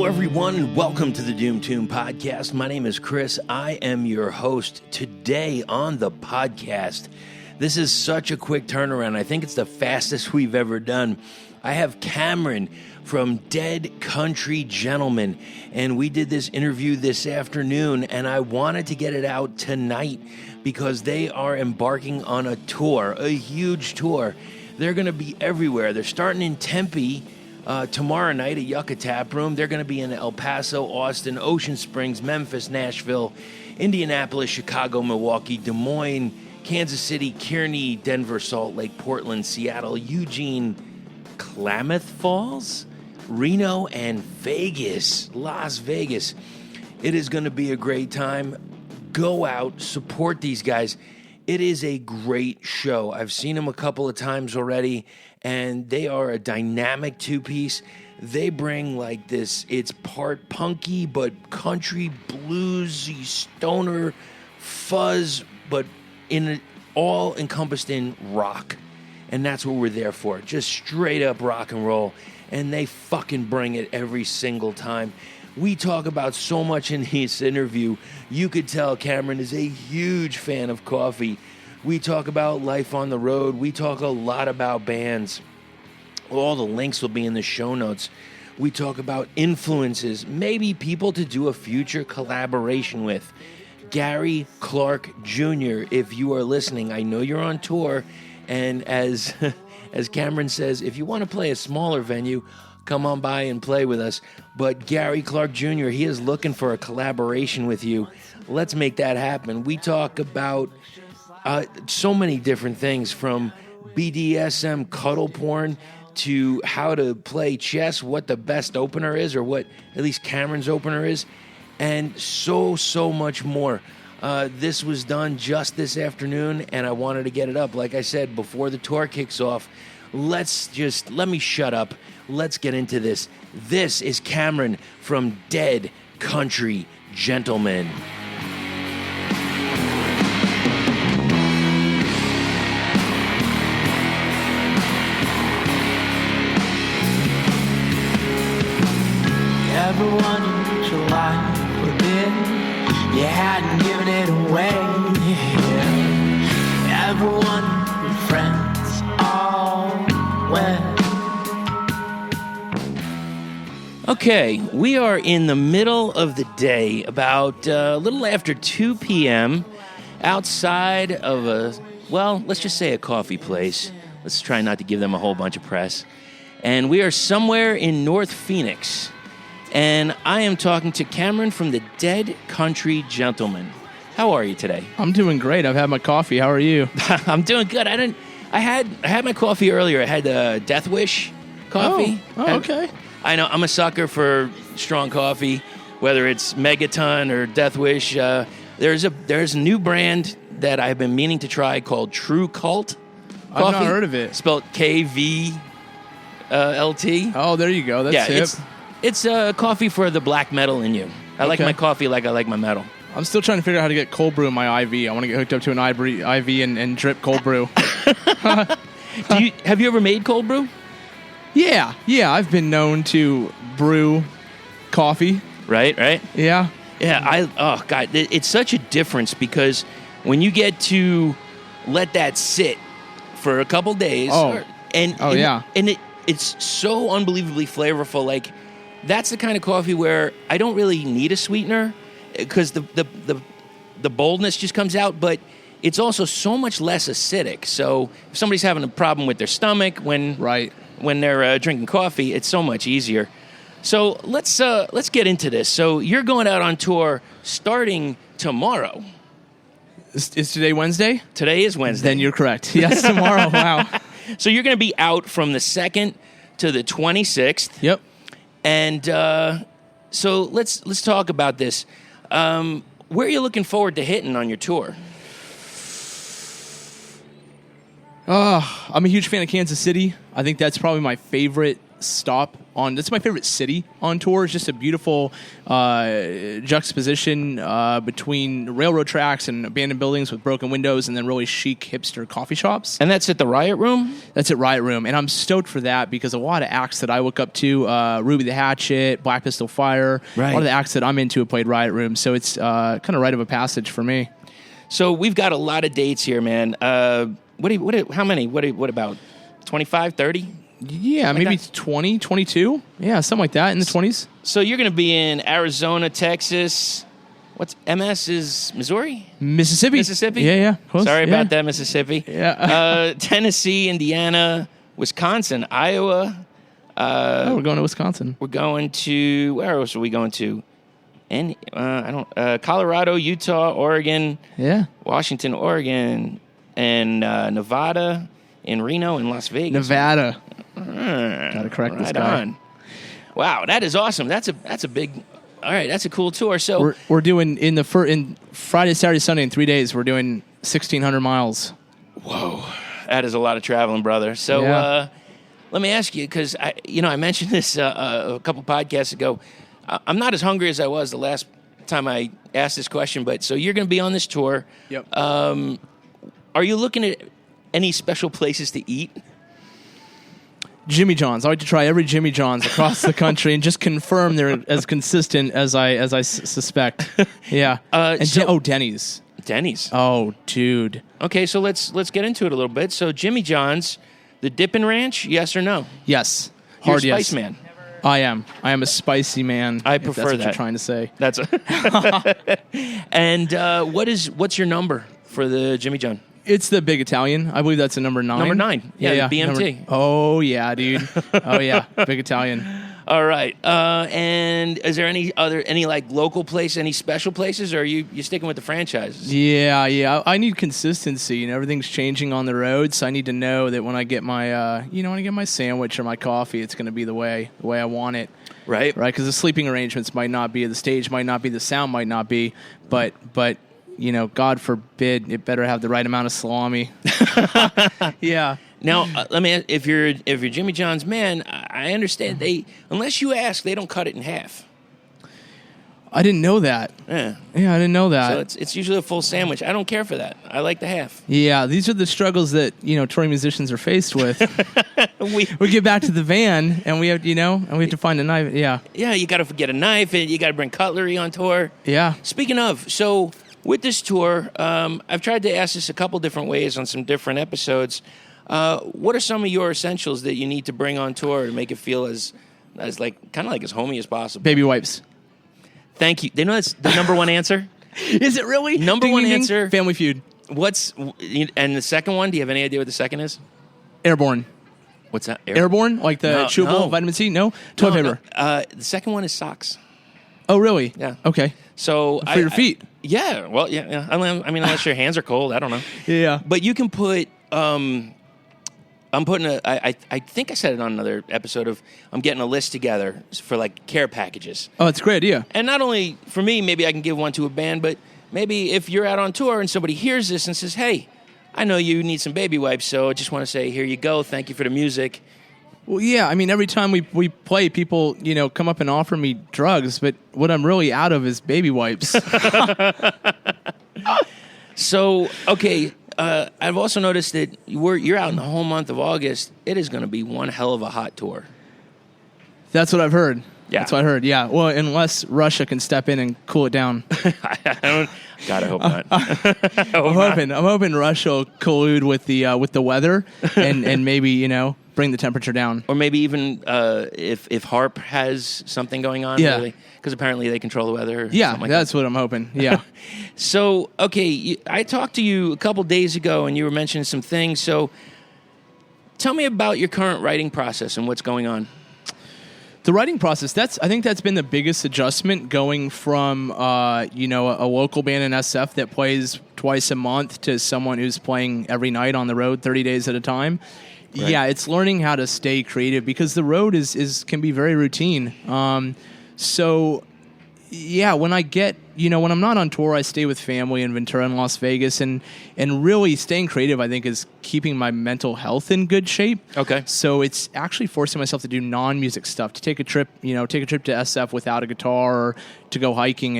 everyone, and welcome to the Doom Tomb Podcast. My name is Chris. I am your host. Today on the podcast, this is such a quick turnaround. I think it's the fastest we've ever done. I have Cameron from Dead Country Gentlemen, and we did this interview this afternoon, and I wanted to get it out tonight because they are embarking on a tour, a huge tour. They're going to be everywhere. They're starting in Tempe tomorrow night at Yucca Tap Room. They're going to be in El Paso, Austin, Ocean Springs, Memphis, Nashville, Indianapolis, Chicago, Milwaukee, Des Moines, Kansas City, Kearney, Denver, Salt Lake, Portland, Seattle, Eugene, Klamath Falls, Reno, and Vegas, Las Vegas. It is going to be a great time. Go out, support these guys. It is a great show. I've seen them a couple of times already, and they are a dynamic two-piece. They bring like this, it's part punky, but country, bluesy, stoner, fuzz, but all encompassed in rock. And that's what we're there for, just straight up rock and roll. And they fucking bring it every single time. We talk about so much in this interview. You could tell Cameron is a huge fan of coffee. We talk about life on the road. We talk a lot about bands. All the links will be in the show notes. We talk about influences, maybe people to do a future collaboration with. Gary Clark Jr., if you are listening, I know you're on tour. And as Cameron says, if you want to play a smaller venue, come on by and play with us. But Gary Clark Jr., he is looking for a collaboration with you. Let's make that happen. We talk about so many different things, from BDSM cuddle porn to how to play chess, what the best opener is, or what at least Cameron's opener is, and so much more. This was done just this afternoon, and I wanted to get it up. Like I said, before the tour kicks off, let me shut up. Let's get into this. This is Cameron from Dead Country Gentlemen. Everyone in your life within, you hadn't given it away. Yeah. Everyone, your friends, all went. Okay, we are in the middle of the day, about a little after 2 p.m., outside of let's just say a coffee place. Let's try not to give them a whole bunch of press. And we are somewhere in North Phoenix. And I am talking to Cameron from the Dead Country Gentlemen. How are you today? I'm doing great. I've had my coffee. How are you? I'm doing good. I had my coffee earlier. I had Death Wish coffee. Oh, okay. I know, I'm a sucker for strong coffee, whether it's Megaton or Death Wish. There's a new brand that I've been meaning to try called True Cult coffee. I've not heard of it. Spelled KVLT. Oh, there you go. That's hip. It's coffee for the black metal in you. I like my coffee like I like my metal. I'm still trying to figure out how to get cold brew in my IV. I want to get hooked up to an IV and drip cold brew. Have you ever made cold brew? Yeah. I've been known to brew coffee. Right. Yeah. Yeah. God, it's such a difference because when you get to let that sit for a couple days, and it's so unbelievably flavorful. Like, that's the kind of coffee where I don't really need a sweetener because the boldness just comes out, but it's also so much less acidic. So if somebody's having a problem with their stomach when they're drinking coffee, it's so much easier. So let's get into this. So you're going out on tour starting tomorrow. Is today Wednesday? Today is Wednesday. Then you're correct. Yes, tomorrow. Wow. So you're going to be out from the 2nd to the 26th. Yep. And so let's talk about this. Where are you looking forward to hitting on your tour? I'm a huge fan of Kansas City. I think that's probably my favorite stop on. That's my favorite city on tour. It's just a beautiful juxtaposition between railroad tracks and abandoned buildings with broken windows, and then really chic hipster coffee shops. And that's at the Riot Room? That's at Riot Room, and I'm stoked for that because a lot of acts that I look up to, Ruby the Hatchet, Black Pistol Fire, a lot of the acts that I'm into have played Riot Room, so it's kind of rite of a passage for me. So we've got a lot of dates here, man. How many? What about 25, 30? Yeah, maybe 20, 22. Yeah, something like that in the 20s. So you're going to be in Arizona, Texas. What's MS is Missouri? Mississippi. Yeah. Close. Sorry about that, Mississippi. Yeah. Tennessee, Indiana, Wisconsin, Iowa. We're going to Wisconsin. We're going to, where else are we going to? And Colorado, Utah, Oregon. Yeah. Washington, Oregon, and Nevada, in Reno, and Las Vegas. Nevada. Gotta correct this guy. On. Wow, that is awesome. That's a big. All right, that's a cool tour. So we're doing in Friday, Saturday, Sunday in 3 days. We're doing 1,600 miles. Whoa, that is a lot of traveling, brother. So let me ask you, because I mentioned this a couple podcasts ago. I'm not as hungry as I was the last time I asked this question, but so you're going to be on this tour. Yep. Are you looking at any special places to eat? Jimmy John's. I like to try every Jimmy John's across the country and just confirm they're as consistent as I suspect. Yeah. Denny's. Denny's. Oh, dude. Okay, so let's get into it a little bit. So Jimmy John's, the Dippin' Ranch, yes or no? Yes. You're Hard a yes. spice man. I am a spicy man. I prefer that's what that. you're trying to say. That's And what's your number for the Jimmy John? It's the Big Italian. I believe that's a number 9. Number 9. Yeah, the BMT. Oh yeah, dude. Oh yeah, Big Italian. All right. And is there any like local place, any special places, or are you sticking with the franchises? Yeah. I need consistency, and everything's changing on the road. So I need to know that when I get my, when I get my sandwich or my coffee, it's going to be the way I want it. Right. Because the sleeping arrangements might not be, the stage might not be, the sound might not be, but God forbid, it better have the right amount of salami. Yeah. Now, let me ask, if you're Jimmy John's man, I understand unless you ask, they don't cut it in half. I didn't know that. Yeah, I didn't know that. So it's usually a full sandwich. I don't care for that. I like the half. Yeah, these are the struggles that touring musicians are faced with. we get back to the van and we have to find a knife. Yeah. Yeah, you got to get a knife and you got to bring cutlery on tour. Yeah. Speaking of, so with this tour, I've tried to ask this a couple different ways on some different episodes. What are some of your essentials that you need to bring on tour to make it feel as like kind of like as homey as possible? Baby wipes. Thank you. They know that's the number one answer. Is it really? Number one answer. Family Feud. And the second one? Do you have any idea what the second is? Airborne. What's that? Airborne? Like the chewable vitamin C? No? Toilet paper. The second one is socks. Oh, really? Yeah. Okay. So for your feet. Yeah. Well, yeah. I mean, unless your hands are cold, I don't know. Yeah. But you can put. I'm putting I think I said it on another episode of I'm getting a list together for like care packages. Oh, it's a great idea. And not only for me, maybe I can give one to a band, but maybe if you're out on tour and somebody hears this and says, "Hey, I know you need some baby wipes, so I just want to say here you go. Thank you for the music." Well, yeah. I mean, every time we play, people come up and offer me drugs, but what I'm really out of is baby wipes. So okay. I've also noticed that you're out in the whole month of August. It is going to be one hell of a hot tour. That's what I've heard. Yeah. That's what I heard. Yeah. Well, unless Russia can step in and cool it down. God, I hope not. I'm hoping Russia will collude with the weather and maybe bring the temperature down. Or maybe even if HARP has something going on. Yeah. Because apparently they control the weather. Yeah, that's what I'm hoping. Yeah. So, okay, I talked to you a couple days ago, and you were mentioning some things. So tell me about your current writing process and what's going on. The writing process, I think that's been the biggest adjustment going from, a local band in SF that plays twice a month to someone who's playing every night on the road 30 days at a time. Right. Yeah, it's learning how to stay creative because the road can be very routine. So Yeah, when I get, when I'm not on tour, I stay with family in Ventura and Las Vegas, and really staying creative, I think, is keeping my mental health in good shape. Okay. So it's actually forcing myself to do non-music stuff, to take a trip to SF without a guitar, or to go hiking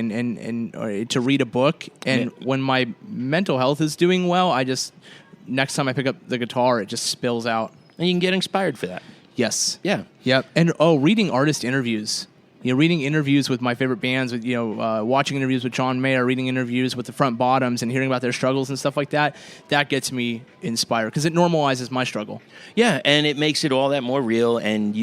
or to read a book. And when my mental health is doing well, next time I pick up the guitar, it just spills out. And you can get inspired for that. Yes. Yeah. Yep. And reading artist interviews. Reading interviews with my favorite bands, with watching interviews with John Mayer, reading interviews with the Front Bottoms, and hearing about their struggles and stuff like that. That gets me inspired because it normalizes my struggle. Yeah, and it makes it all that more real. And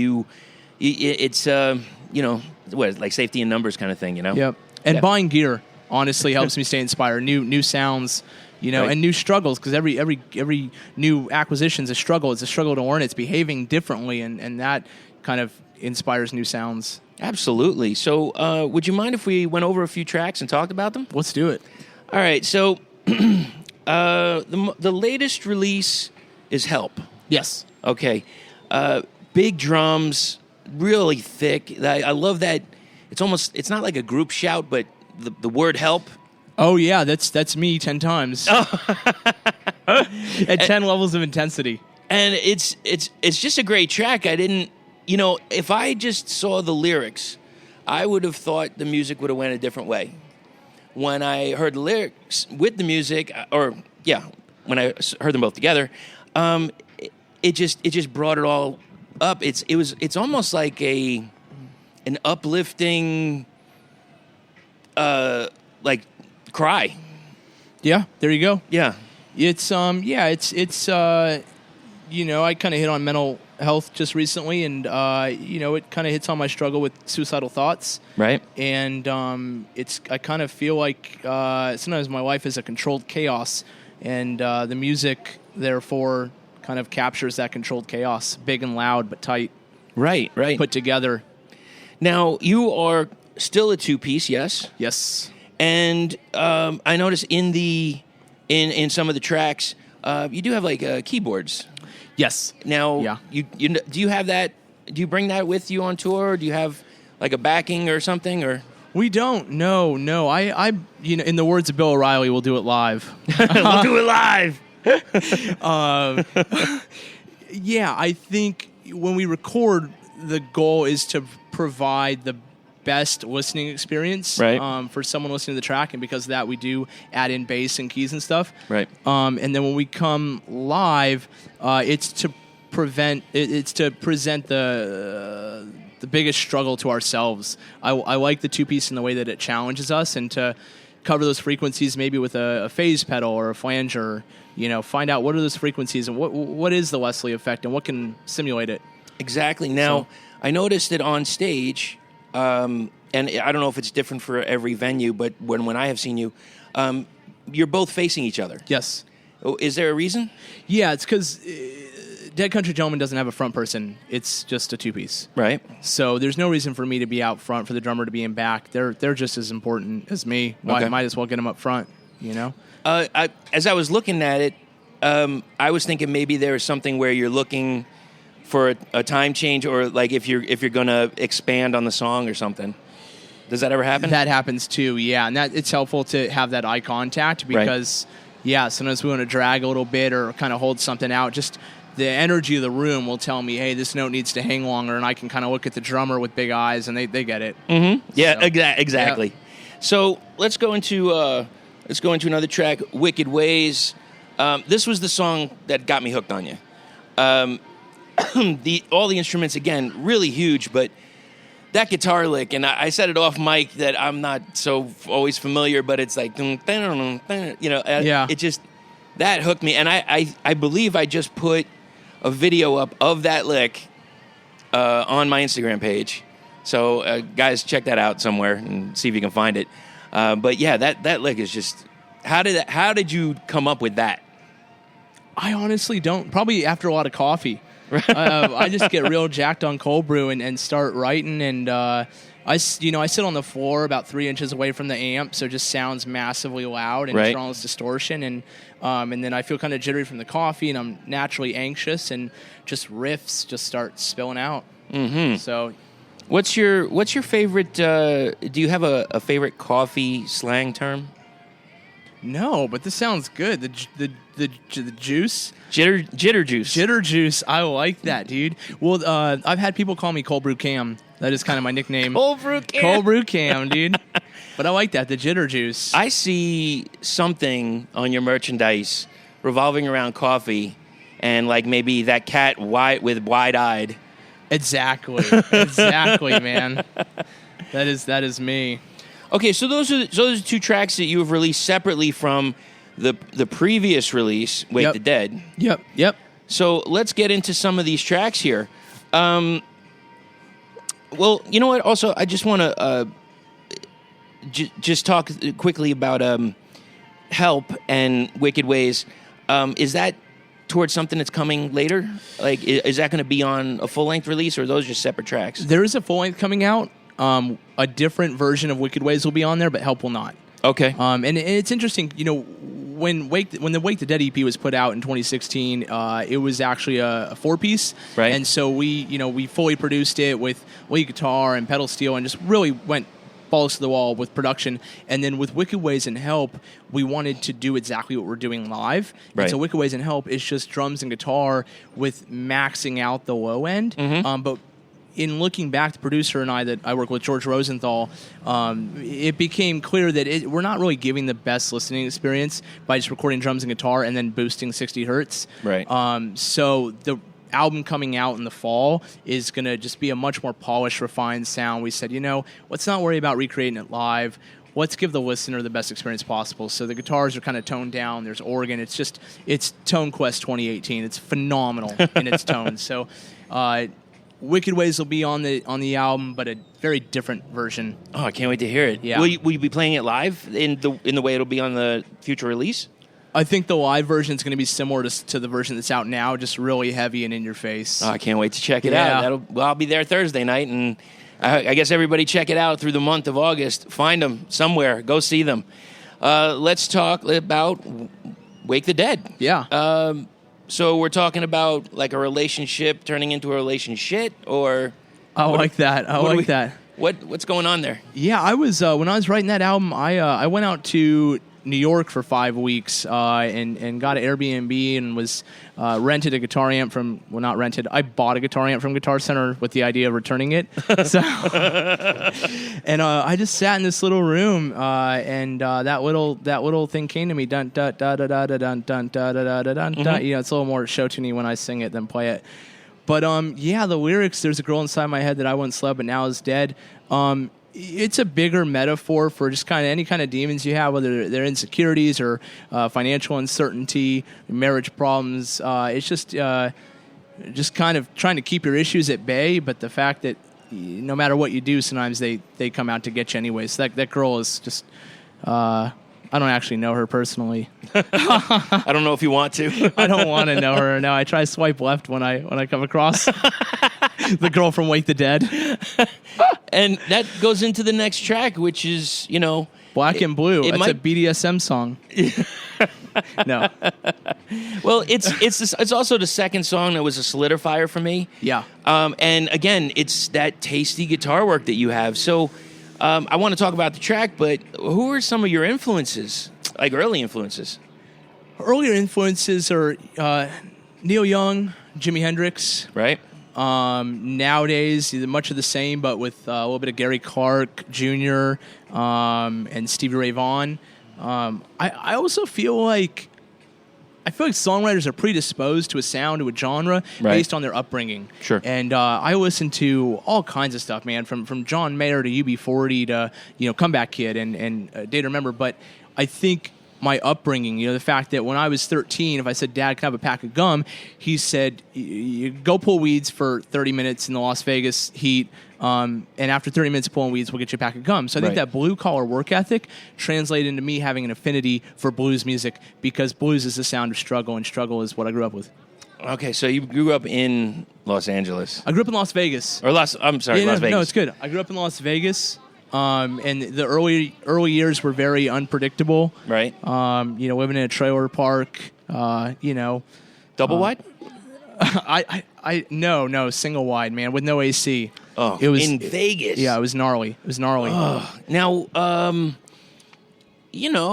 it's like safety in numbers kind of thing, Yep. And buying gear honestly helps me stay inspired. New sounds. Right. And new struggles, because every new acquisition is a struggle. It's a struggle to learn. It's behaving differently, and that kind of inspires new sounds. Absolutely. So would you mind if we went over a few tracks and talked about them? Let's do it. All right. So the latest release is Help. Yes. Okay. Big drums, really thick. I love that. It's not like a group shout, but the word help. Oh, yeah. That's me 10 times. At 10 levels of intensity. And it's just a great track. I didn't... if I just saw the lyrics, I would have thought the music would have went a different way. When I heard the lyrics with the music, when I heard them both together, it just brought it all up. It's almost like an uplifting, like cry. Yeah, there you go. Yeah, it's I kind of hit on mental health just recently, and it kind of hits on my struggle with suicidal thoughts. Right. And I kind of feel like sometimes my life is a controlled chaos, and the music therefore kind of captures that controlled chaos, big and loud but tight. Right. Put together. Now you are still a two-piece, yes? Yes. And I noticed in some of the tracks, you do have like keyboards. Yes. Now, yeah. You do you have that? Do you bring that with you on tour? Or do you have like a backing or something? Or we don't. No. I in the words of Bill O'Reilly, we'll do it live. We'll do it live. Yeah, I think when we record, the goal is to provide the best listening experience, right. For someone listening to the track, and because of that, we do add in bass and keys and stuff, right. And then when we come live, it's to present the biggest struggle to ourselves. I like the two-piece in the way that it challenges us, and to cover those frequencies maybe with a phase pedal or a flanger. Find out what are those frequencies and what is the Leslie effect and what can simulate it. Exactly. Now, I noticed that on stage. And I don't know if it's different for every venue, but when I have seen you, you're both facing each other. Yes. Is there a reason? Yeah, it's because Dead Country Gentleman doesn't have a front person. It's just a two-piece. Right. So there's no reason for me to be out front, for the drummer to be in back. They're just as important as me. Okay. Might as well get them up front, As I was looking at it, I was thinking maybe there was something where you're looking for a time change, or like if you're going to expand on the song or something. Does that ever happen? That happens too, yeah. And it's helpful to have that eye contact because, right. Sometimes we want to drag a little bit or kind of hold something out. Just the energy of the room will tell me, hey, this note needs to hang longer, and I can kind of look at the drummer with big eyes, and they get it. Mm-hmm. Yeah, so, exactly. Yeah. So let's go into another track, Wicked Ways. This was the song that got me hooked on you. All the instruments, again, really huge, but that guitar lick, and I said it off mic that I'm not so always familiar, but it's like, it just, that hooked me. And I believe I just put a video up of that lick on my Instagram page. So guys, check that out somewhere and see if you can find it. But yeah, that lick is just, how did you come up with that? I honestly don't. Probably after a lot of coffee. I just get real jacked on cold brew and start writing, and I sit on the floor about 3 inches away from the amp, so it just sounds massively loud and right. all this distortion, and then I feel kind of jittery from the coffee, and I'm naturally anxious, and just riffs just start spilling out. Mm-hmm. So What's your favorite? Do you have a favorite coffee slang term? No, but this sounds good. The juice. Jitter juice. Jitter juice. I like that, dude. Well, I've had people call me Cold Brew Cam. That is kind of my nickname. Cold Brew Cam. Cold Brew Cam, dude. But I like that, the jitter juice. I see something on your merchandise revolving around coffee, and like maybe that cat wide-eyed. Exactly, man. That is me. Okay, so those are two tracks that you have released separately from the previous release, Wake the Dead. Yep. So let's get into some of these tracks here. Well, you know what? Also, I just want to just talk quickly about Help and Wicked Ways. Is that towards something that's coming later? Like, is that going to be on a full-length release, or are those just separate tracks? There is a full-length coming out. A different version of Wicked Ways will be on there, but Help will not. Okay. And it's interesting, you know, when the Wake the Dead EP was put out in 2016, it was actually a 4-piece. Right. And so we fully produced it with lead guitar and pedal steel and just really went balls to the wall with production. And then with Wicked Ways and Help, we wanted to do exactly what we're doing live. Right. And so Wicked Ways and Help is just drums and guitar with maxing out the low end. Mm-hmm. But in looking back, the producer and I that I work with, George Rosenthal, it became clear that we're not really giving the best listening experience by just recording drums and guitar and then boosting 60 hertz. Right. So the album coming out in the fall is going to just be a much more polished, refined sound. We said, let's not worry about recreating it live. Let's give the listener the best experience possible. So the guitars are kind of toned down. There's organ. It's Tone Quest 2018. It's phenomenal in its tone. So Wicked Ways will be on the album, but a very different version. Oh, I can't wait to hear it. Yeah. Will you be playing it live in the way it'll be on the future release? I think the live version is going to be similar to the version that's out now, just really heavy and in your face. Oh, I can't wait to check it out. I'll be there Thursday night, and I guess everybody check it out through the month of August. Find them somewhere. Go see them. Let's talk about Wake the Dead. Yeah. So we're talking about like a relationship turning into a relationship, or I like that. What's going on there? Yeah, I was when I was writing that album, I went out to New York for 5 weeks and got an Airbnb and was rented a guitar amp from, well, not rented, I bought a guitar amp from Guitar Center with the idea of returning it. So, and I just sat in this little room and that little thing came to me, dun dun dun dun dun dun dun dun dun dun dun. It's a little more show tuney when I sing it than play it. But the lyrics, there's a girl inside my head that I once slept but now is dead. It's a bigger metaphor for just kind of any kind of demons you have, whether they're insecurities or financial uncertainty, marriage problems. It's just kind of trying to keep your issues at bay, but the fact that no matter what you do, sometimes they come out to get you anyway. So that girl is just... I don't actually know her personally. I don't know if you want to. I don't want to know her. No, I try to swipe left when I come across the girl from Wake the Dead. And that goes into the next track, which is, Black and Blue. It's a BDSM song. No. Well, it's also the second song that was a solidifier for me. Yeah. And again, it's that tasty guitar work that you have. So I want to talk about the track, but who are some of your influences, like early influences? Earlier influences are Neil Young, Jimi Hendrix. Right. Nowadays, much of the same, but with a little bit of Gary Clark Jr. And Stevie Ray Vaughan. I also feel like songwriters are predisposed to a sound, to a genre, based on their upbringing. Sure. And I listen to all kinds of stuff, man, from John Mayer to UB40 to Comeback Kid and Day to Remember. But I think my upbringing, the fact that when I was 13, if I said, Dad, can I have a pack of gum? He said, you go pull weeds for 30 minutes in the Las Vegas heat, and after 30 minutes of pulling weeds, we'll get you a pack of gum. So I think that blue-collar work ethic translated into me having an affinity for blues music because blues is the sound of struggle, and struggle is what I grew up with. Okay, so you grew up in Los Angeles. I grew up in Las Vegas. Las Vegas. No, it's good. I grew up in Las Vegas. And the early years were very unpredictable. Right. Living in a trailer park. Double wide? No, single wide, man, with no AC. Oh, in Vegas. Yeah, it was gnarly. It was gnarly. Now,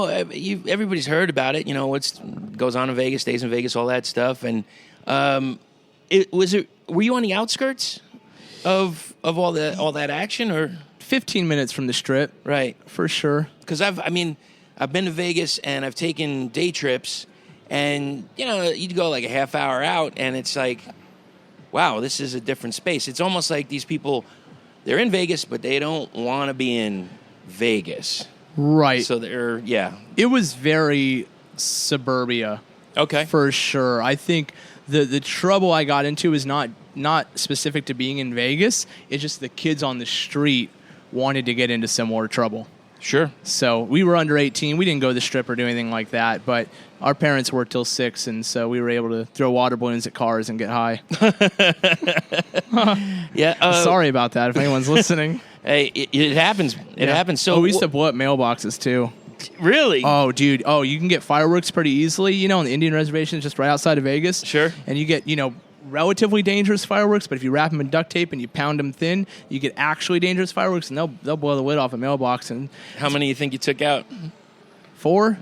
everybody's heard about it. What goes on in Vegas, stays in Vegas, all that stuff. And were you on the outskirts of all that action, or 15 minutes from the Strip, right? For sure. Because I've been to Vegas and I've taken day trips, and you'd go like a half hour out, and it's like, wow, this is a different space. It's almost like these people, they're in Vegas, but they don't want to be in Vegas. Right. So It was very suburbia. Okay. For sure. I think the trouble I got into is not specific to being in Vegas. It's just the kids on the street wanted to get into some more trouble. Sure. So we were under 18. We didn't go to the Strip or do anything like that, but our parents worked till 6, and so we were able to throw water balloons at cars and get high. Yeah. Sorry about that if anyone's listening. Hey, it happens. It happens. So we used to blow up mailboxes too. Really? Oh, dude. Oh, you can get fireworks pretty easily, on the Indian reservation just right outside of Vegas. Sure. And you get, relatively dangerous fireworks, but if you wrap them in duct tape and you pound them thin, you get actually dangerous fireworks, and they'll blow the lid off a mailbox. And how many do you think you took out? 4.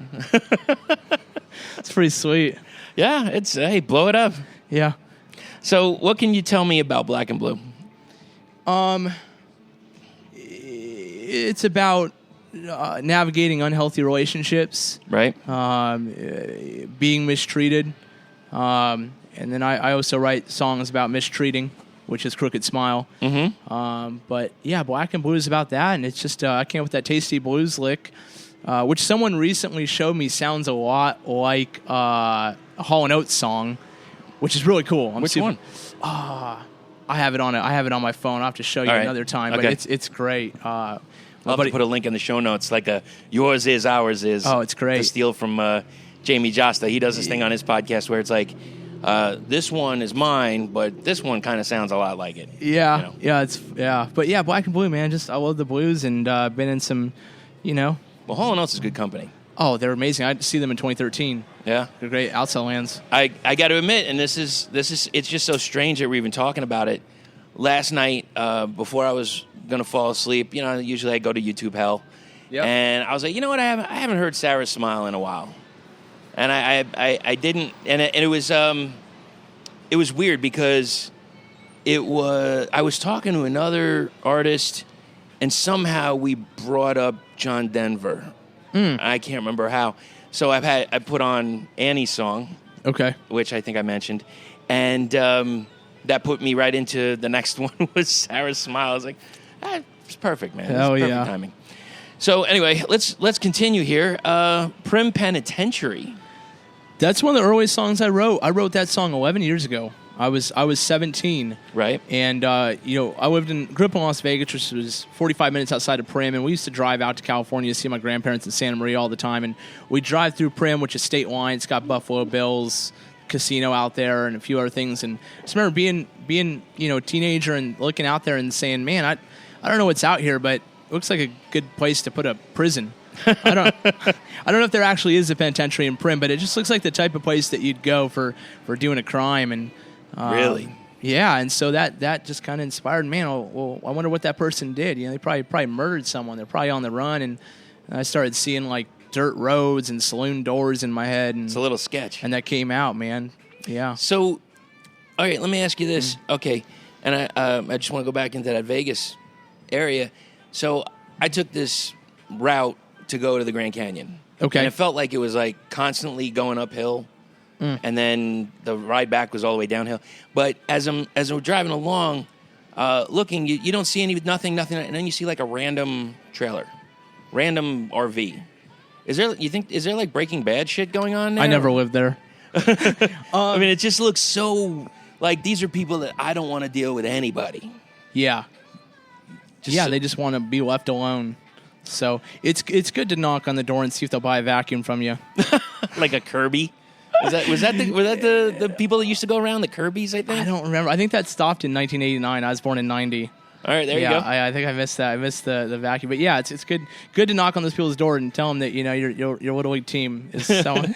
It's pretty sweet. Yeah, hey, blow it up. Yeah. So, what can you tell me about Black and Blue? It's about navigating unhealthy relationships, right? Being mistreated, and then I also write songs about mistreating, which is Crooked Smile. Mm-hmm. But yeah, Black and Blue is about that, and it's just I came up with that tasty blues lick, which someone recently showed me sounds a lot like a Hall & Oates song, which is really cool. Which one? I have it on my phone. I'll have to show you another time, okay. But it's great. I'll have to put a link in the show notes, like a yours is, ours is. Oh, it's great. To steal from Jamie Josta. He does this thing on his podcast where it's like, this one is mine, but this one kind of sounds a lot like it. Yeah, But yeah, Black and Blue, man. I love the blues, and been in some, Well, Hall & Oates is good company. Oh, they're amazing. I had to see them in 2013. Yeah, they're great. Outside Lands. I got to admit, and this is it's just so strange that we're even talking about it. Last night, before I was gonna fall asleep, usually I go to YouTube Hell, and I was like, you know what, I haven't heard Sarah's Smile in a while, and I didn't, and it was weird because I was talking to another artist, and somehow we brought up John Denver. I can't remember how. So I put on Annie's song, okay, which I think I mentioned, and that put me right into the next one was Sarah's Smile. I was like, it's perfect, man. Hell it's perfect timing. So anyway, let's continue here. Prim Penitentiary. That's one of the earliest songs I wrote. I wrote that song 11 years ago. I was 17, right? And I grew up in Las Vegas, which was 45 minutes outside of Prim, and we used to drive out to California to see my grandparents in Santa Maria all the time. And we drive through Prim, which is state line. It's got Buffalo Bills casino out there and a few other things. And I just remember being a teenager and looking out there and saying, man, I don't know what's out here, but it looks like a good place to put a prison. I don't know if there actually is a penitentiary in Prim, but it just looks like the type of place that you'd go for doing a crime. And really, yeah. And so that just kind of inspired, man. Well, I wonder what that person did. They probably murdered someone. They're probably on the run. And I started seeing like dirt roads and saloon doors in my head. And it's a little sketch. And that came out, man. Yeah. So, all right, let me ask you this. Okay, and I just want to go back into that Vegas area. So I took this route to go to the Grand Canyon. Okay. And it felt like it was like constantly going uphill, and then the ride back was all the way downhill. But as I'm driving along, looking, you don't see nothing, and then you see like a random trailer, random RV. Is there like Breaking Bad shit going on there? I never lived there. I mean, it just looks so like these are people that I don't want to deal with anybody. Yeah. They just want to be left alone. So it's good to knock on the door and see if they'll buy a vacuum from you. Like a Kirby? Was that the people that used to go around, the Kirbys, I think? I don't remember. I think that stopped in 1989. I was born in 90. All right, there you go. I think I missed that. I missed the vacuum. But yeah, it's good to knock on those people's door and tell them that your little league team is selling.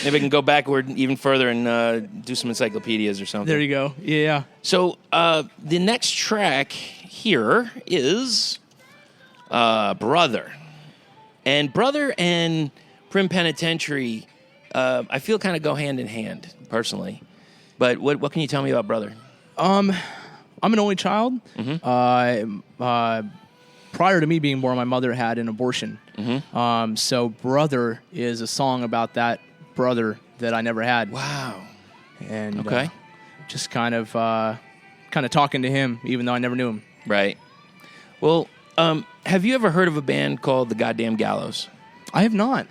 Maybe I can go backward even further and do some encyclopedias or something. There you go. Yeah. So the next track here is Brother. And Brother and Prim Penitentiary, I feel kind of go hand in hand, personally. But what can you tell me about Brother? I'm an only child. Prior to me being born, my mother had an abortion. So Brother is a song about that brother that I never had. Wow. And okay. Just kind of talking to him, even though I never knew him. Right. Well, have you ever heard of a band called the Goddamn Gallows? I have not.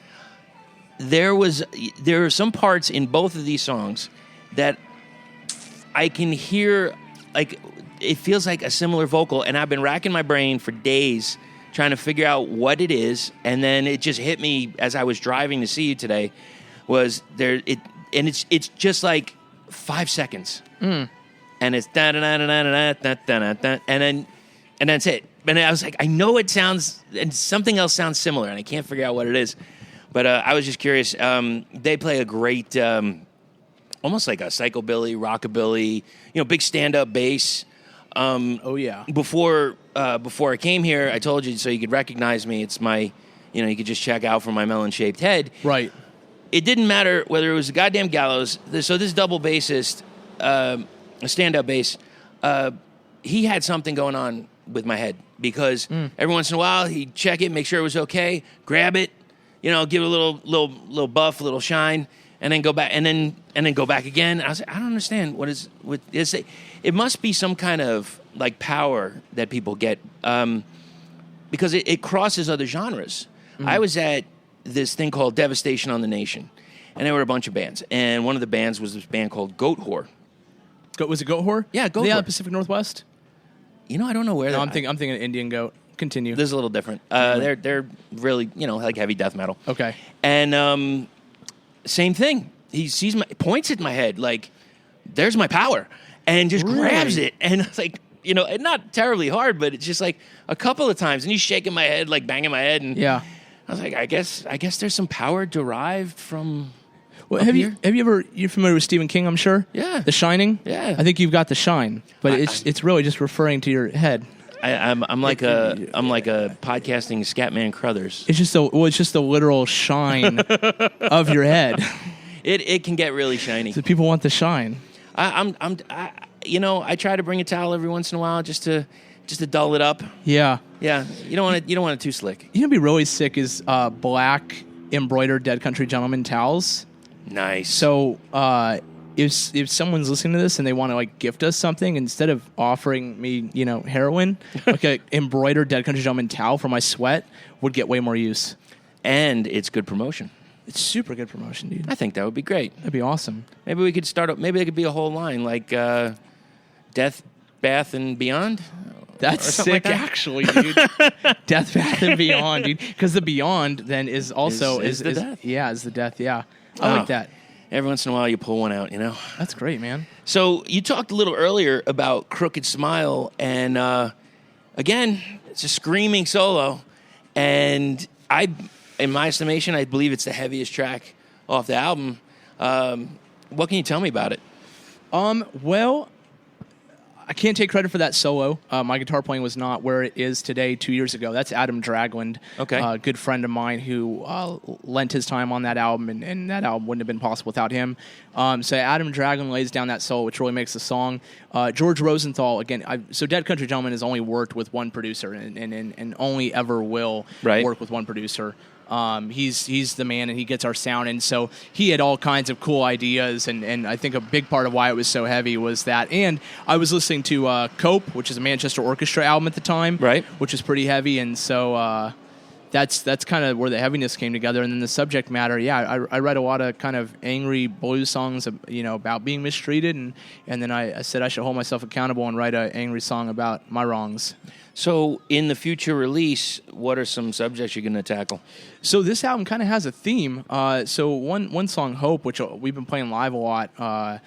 There are some parts in both of these songs that I can hear, like, it feels like a similar vocal, and I've been racking my brain for days trying to figure out what it is, and then it just hit me as I was driving to see you today. It's just like 5 seconds, and it's da da da da da da da da, and that's it. And I was like, I know it sounds, and something else sounds similar, and I can't figure out what it is. But I was just curious. They play a great, almost like a psychobilly, rockabilly, big stand-up bass. Oh yeah. Before I came here, I told you so you could recognize me. It's my, you could just check out for my melon-shaped head. Right. It didn't matter whether it was a Goddamn Gallows. So this double bassist, a stand-up bass, he had something going on with my head because every once in a while he'd check it, make sure it was okay, grab it, give it a little buff, a little shine, and then go back, and then go back again. I was like, I don't understand what is with this. It must be some kind of like power that people get because it crosses other genres. I was at this thing called Devastation on the Nation, and there were a bunch of bands, and one of the bands was this band called Goat Whore. Was it Goat Whore? Yeah, Goat Whore. Yeah, Pacific Northwest. I don't know where. No, I'm thinking Indian Goat. Continue. This is a little different. They're really like heavy death metal. Okay. And same thing. He points at my head like, "There's my power," and just grabs it. And it's like, not terribly hard, but it's just like a couple of times, and he's shaking my head, like banging my head, and yeah. I was like, I guess there's some power derived from. Well, you're familiar with Stephen King? I'm sure. Yeah. The Shining. Yeah. I think you've got the shine, but it's really just referring to your head. I'm like a podcasting Scatman Crothers. It's just the literal shine of your head. It can get really shiny. So people want the shine. I try to bring a towel every once in a while just to dull it up. Yeah. Yeah. You don't want it too slick. What'd be really sick is black embroidered Dead Country Gentleman towels. Nice. So if someone's listening to this and they want to like gift us something, instead of offering me heroin, like a embroidered Dead Country Gentleman towel for my sweat would get way more use. And it's good promotion. It's super good promotion, dude. I think that would be great. That'd be awesome. Maybe we could start up. Maybe there could be a whole line like Death, Bath, and Beyond. That's sick, like that. Actually, dude. Death, Bath, and Beyond, dude. Because the Beyond then is also is the death. Yeah, is the death. Yeah, I like that. Every once in a while, you pull one out. That's great, man. So you talked a little earlier about Crooked Smile, and again, it's a screaming solo, and in my estimation, I believe it's the heaviest track off the album. What can you tell me about it? Well, I can't take credit for that solo. My guitar playing was not where it is today 2 years ago. That's Adam Dragland, a good friend of mine who lent his time on that album, and that album wouldn't have been possible without him. So Adam Dragland lays down that solo, which really makes the song. George Rosenthal, again, so Dead Country Gentleman has only worked with one producer and only ever will work with one producer. He's the man, and he gets our sound, and so he had all kinds of cool ideas, and I think a big part of why it was so heavy was that. And I was listening to Cope, which is a Manchester Orchestra album at the time, which is pretty heavy, and so that's kind of where the heaviness came together. And then the subject matter, I read a lot of kind of angry blues songs, about being mistreated, and then I said I should hold myself accountable and write an angry song about my wrongs. So in the future release, what are some subjects you're going to tackle? So this album kind of has a theme. So one song, Hope, which we've been playing live a lot,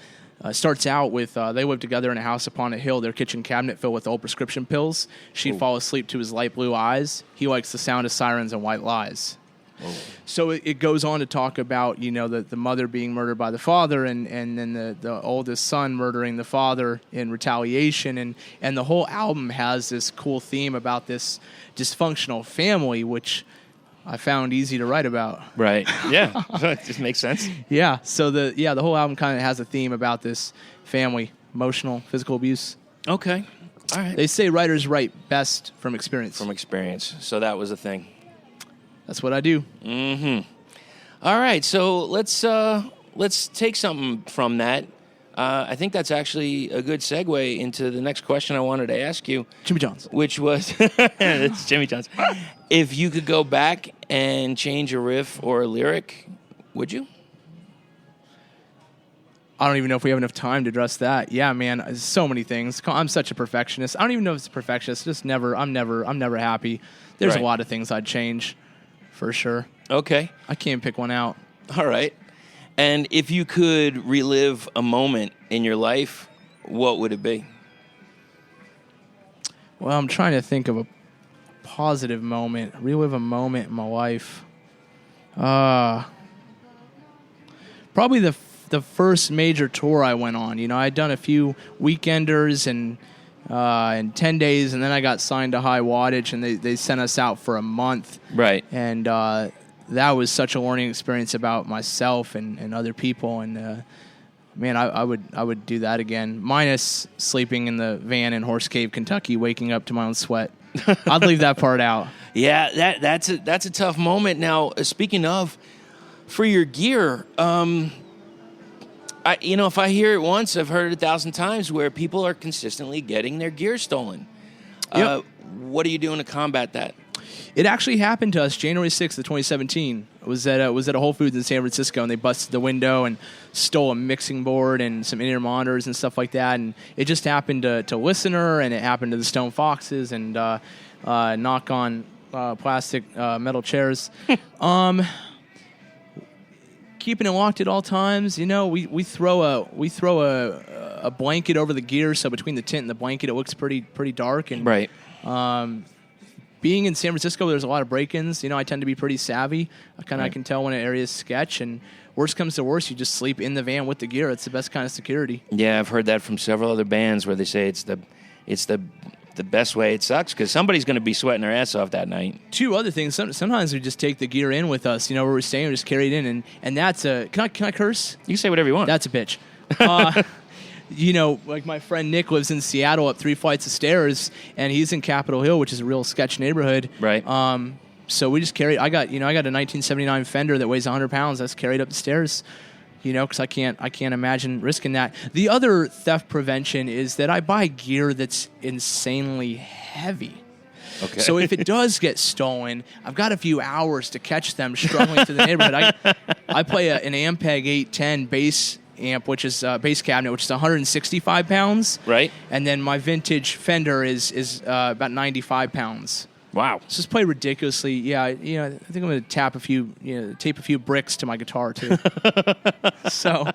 starts out with they lived together in a house upon a hill, their kitchen cabinet filled with old prescription pills. She'd fall asleep to his light blue eyes. He likes the sound of sirens and white lies. Oh. So it goes on to talk about, the mother being murdered by the father, and then the oldest son murdering the father in retaliation, and the whole album has this cool theme about this dysfunctional family, which I found easy to write about. Right. Yeah. It just makes sense. Yeah. So the whole album kind of has a theme about this family, emotional, physical abuse. Okay. All right. They say writers write best from experience. From experience. So that was a thing. That's what I do. Mm-hmm. All right. So let's take something from that. I think that's actually a good segue into the next question I wanted to ask you. Jimmy John's. Which was, it's Jimmy John's. If you could go back and change a riff or a lyric, would you? I don't even know if we have enough time to address that. Yeah, man, so many things. I'm such a perfectionist. I don't even know if it's a perfectionist. Just never. I'm never happy. There's Right. a lot of things I'd change, for sure. Okay. I can't pick one out. All right. And if you could relive a moment in your life, what would it be? Well, I'm trying to think of a positive moment. Relive a moment in my life. Probably the first major tour I went on. I'd done a few weekenders and 10 days, and then I got signed to High Wattage, and they sent us out for a month. Right. And that was such a learning experience about myself and other people. And man, I would do that again, minus sleeping in the van in Horse Cave, Kentucky, waking up to my own sweat. I'd leave that part out. Yeah, that's a tough moment. Now, speaking of, for your gear, if I hear it once, I've heard it 1,000 times where people are consistently getting their gear stolen. Yep. What are you doing to combat that? It actually happened to us January 6th of 2017. It was at a Whole Foods in San Francisco, and they busted the window and stole a mixing board and some in-ear monitors and stuff like that. And it just happened to Listener, and it happened to the Stone Foxes, and knock on plastic metal chairs. Keeping it locked at all times. We throw a blanket over the gear, so between the tent and the blanket, it looks pretty dark. And Right. Being in San Francisco, there's a lot of break-ins. I tend to be pretty savvy. I Right. can tell when an area is sketch, and worst comes to worst, you just sleep in the van with the gear. It's the best kind of security. Yeah, I've heard that from several other bands where they say it's the best way. It sucks because somebody's going to be sweating their ass off that night. Two other things. Sometimes we just take the gear in with us. Where we're staying, we just carry it in, and that's a. Can I curse? You can say whatever you want. That's a bitch. Like my friend Nick lives in Seattle up 3 flights of stairs, and he's in Capitol Hill, which is a real sketch neighborhood. Right. So we just carry. I got a 1979 Fender that weighs 100 pounds. That's carried up the stairs. Because I can't imagine risking that. The other theft prevention is that I buy gear that's insanely heavy. Okay. So if it does get stolen, I've got a few hours to catch them struggling through the neighborhood. I play an Ampeg 810 bass amp, which is a bass cabinet, which is 165 pounds. Right. And then my vintage Fender is about 95 pounds. Wow. So just play ridiculously. Yeah, I think I'm going to tape a few bricks to my guitar too. So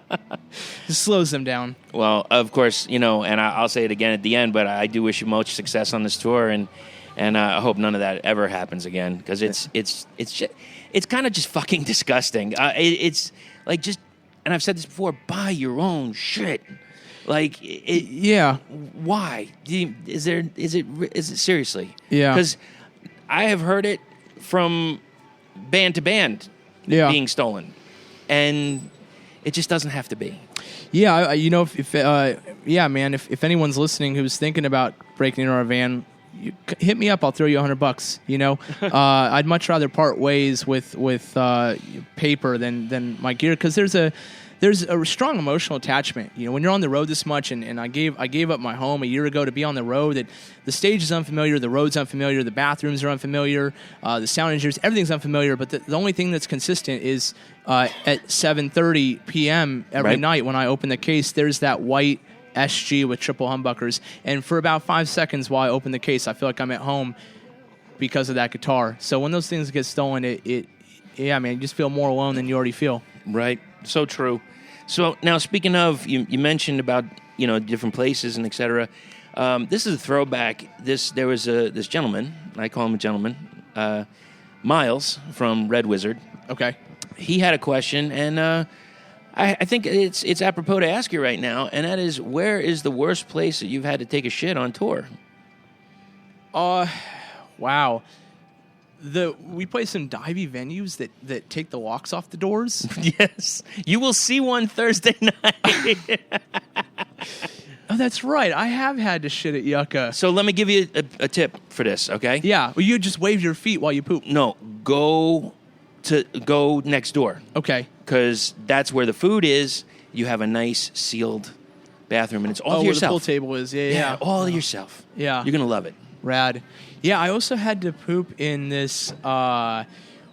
it slows them down. Well, of course, and I'll say it again at the end, but I do wish you much success on this tour, and I hope none of that ever happens again, because it's kind of just fucking disgusting. It's like just, and I've said this before, buy your own shit. Like, yeah. Why? Is it seriously? Yeah. Because I have heard it from band to band being stolen, and it just doesn't have to be. Yeah, if anyone's listening who's thinking about breaking into our van, hit me up. I'll throw you $100. I'd much rather part ways with paper than my gear, because there's a strong emotional attachment. When you're on the road this much, and I gave up my home a year ago to be on the road. That the stage is unfamiliar, the road's unfamiliar, the bathrooms are unfamiliar, the sound engineers, everything's unfamiliar. But the only thing that's consistent is at 7:30 p.m. every night when I open the case, there's that white SG with triple humbuckers, and for about 5 seconds while I open the case, I feel like I'm at home because of that guitar. So when those things get stolen, you just feel more alone than you already feel. Right. So true. So now, speaking of, you mentioned about different places and etc. This is a throwback. There was this gentleman. I call him a gentleman. Miles from Red Wizard. Okay. He had a question, and I think it's apropos to ask you right now, and that is, where is the worst place that you've had to take a shit on tour? Wow. We play some divey venues that take the locks off the doors. Yes. You will see one Thursday night. Oh, that's right. I have had to shit at Yucca. So let me give you a tip for this, okay? Yeah. Well, you just wave your feet while you poop. No, go next door. Okay. Because that's where the food is. You have a nice sealed bathroom, and it's all to where yourself. the pool table is. Yeah. All to yourself. Yeah. You're going to love it. Rad. Yeah, I also had to poop in this.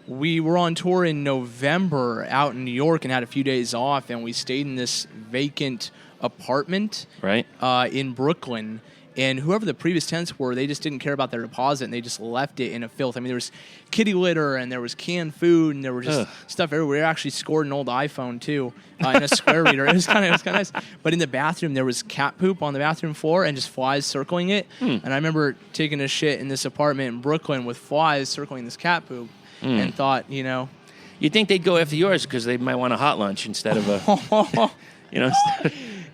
We were on tour in November out in New York and had a few days off, and we stayed in this vacant apartment Right. In Brooklyn. And whoever the previous tenants were, they just didn't care about their deposit, and they just left it in a filth. I mean, there was kitty litter, and there was canned food, and there was just stuff everywhere. We actually scored an old iPhone, too, in a square reader. It was kind of nice. But in the bathroom, there was cat poop on the bathroom floor and just flies circling it. And I remember taking a shit in this apartment in Brooklyn with flies circling this cat poop and thought, You'd think they'd go after yours because they might want a hot lunch instead of a,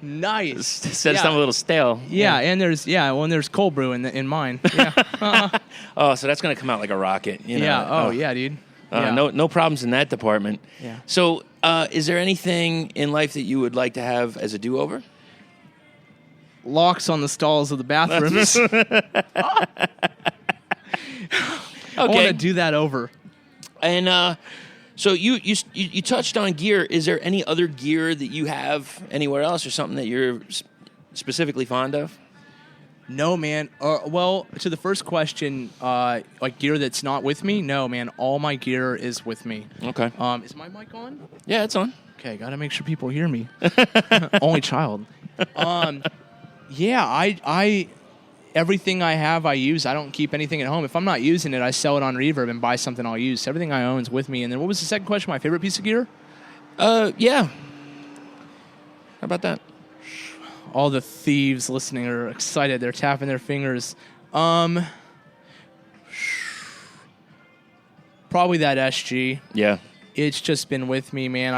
nice. instead of something a little stale. Yeah, and there's cold brew in mine. Yeah. Oh, so that's going to come out like a rocket. Yeah. Oh, yeah, dude. Yeah. No problems in that department. Yeah. So, is there anything in life that you would like to have as a do-over? Locks on the stalls of the bathrooms. I want to do that over. And so you touched on gear. Is there any other gear that you have anywhere else, or something that you're specifically fond of? No, man. Well, to the first question, like gear that's not with me. No, man. All my gear is with me. Okay. Is my mic on? Yeah, it's on. Okay, gotta make sure people hear me. Only child. Yeah, I everything I have, I use. I don't keep anything at home. If I'm not using it, I sell it on Reverb and buy something I'll use. Everything I own is with me. And then what was the second question? My favorite piece of gear? Yeah. How about that? All the thieves listening are excited. They're tapping their fingers. Probably that SG. Yeah. It's just been with me, man.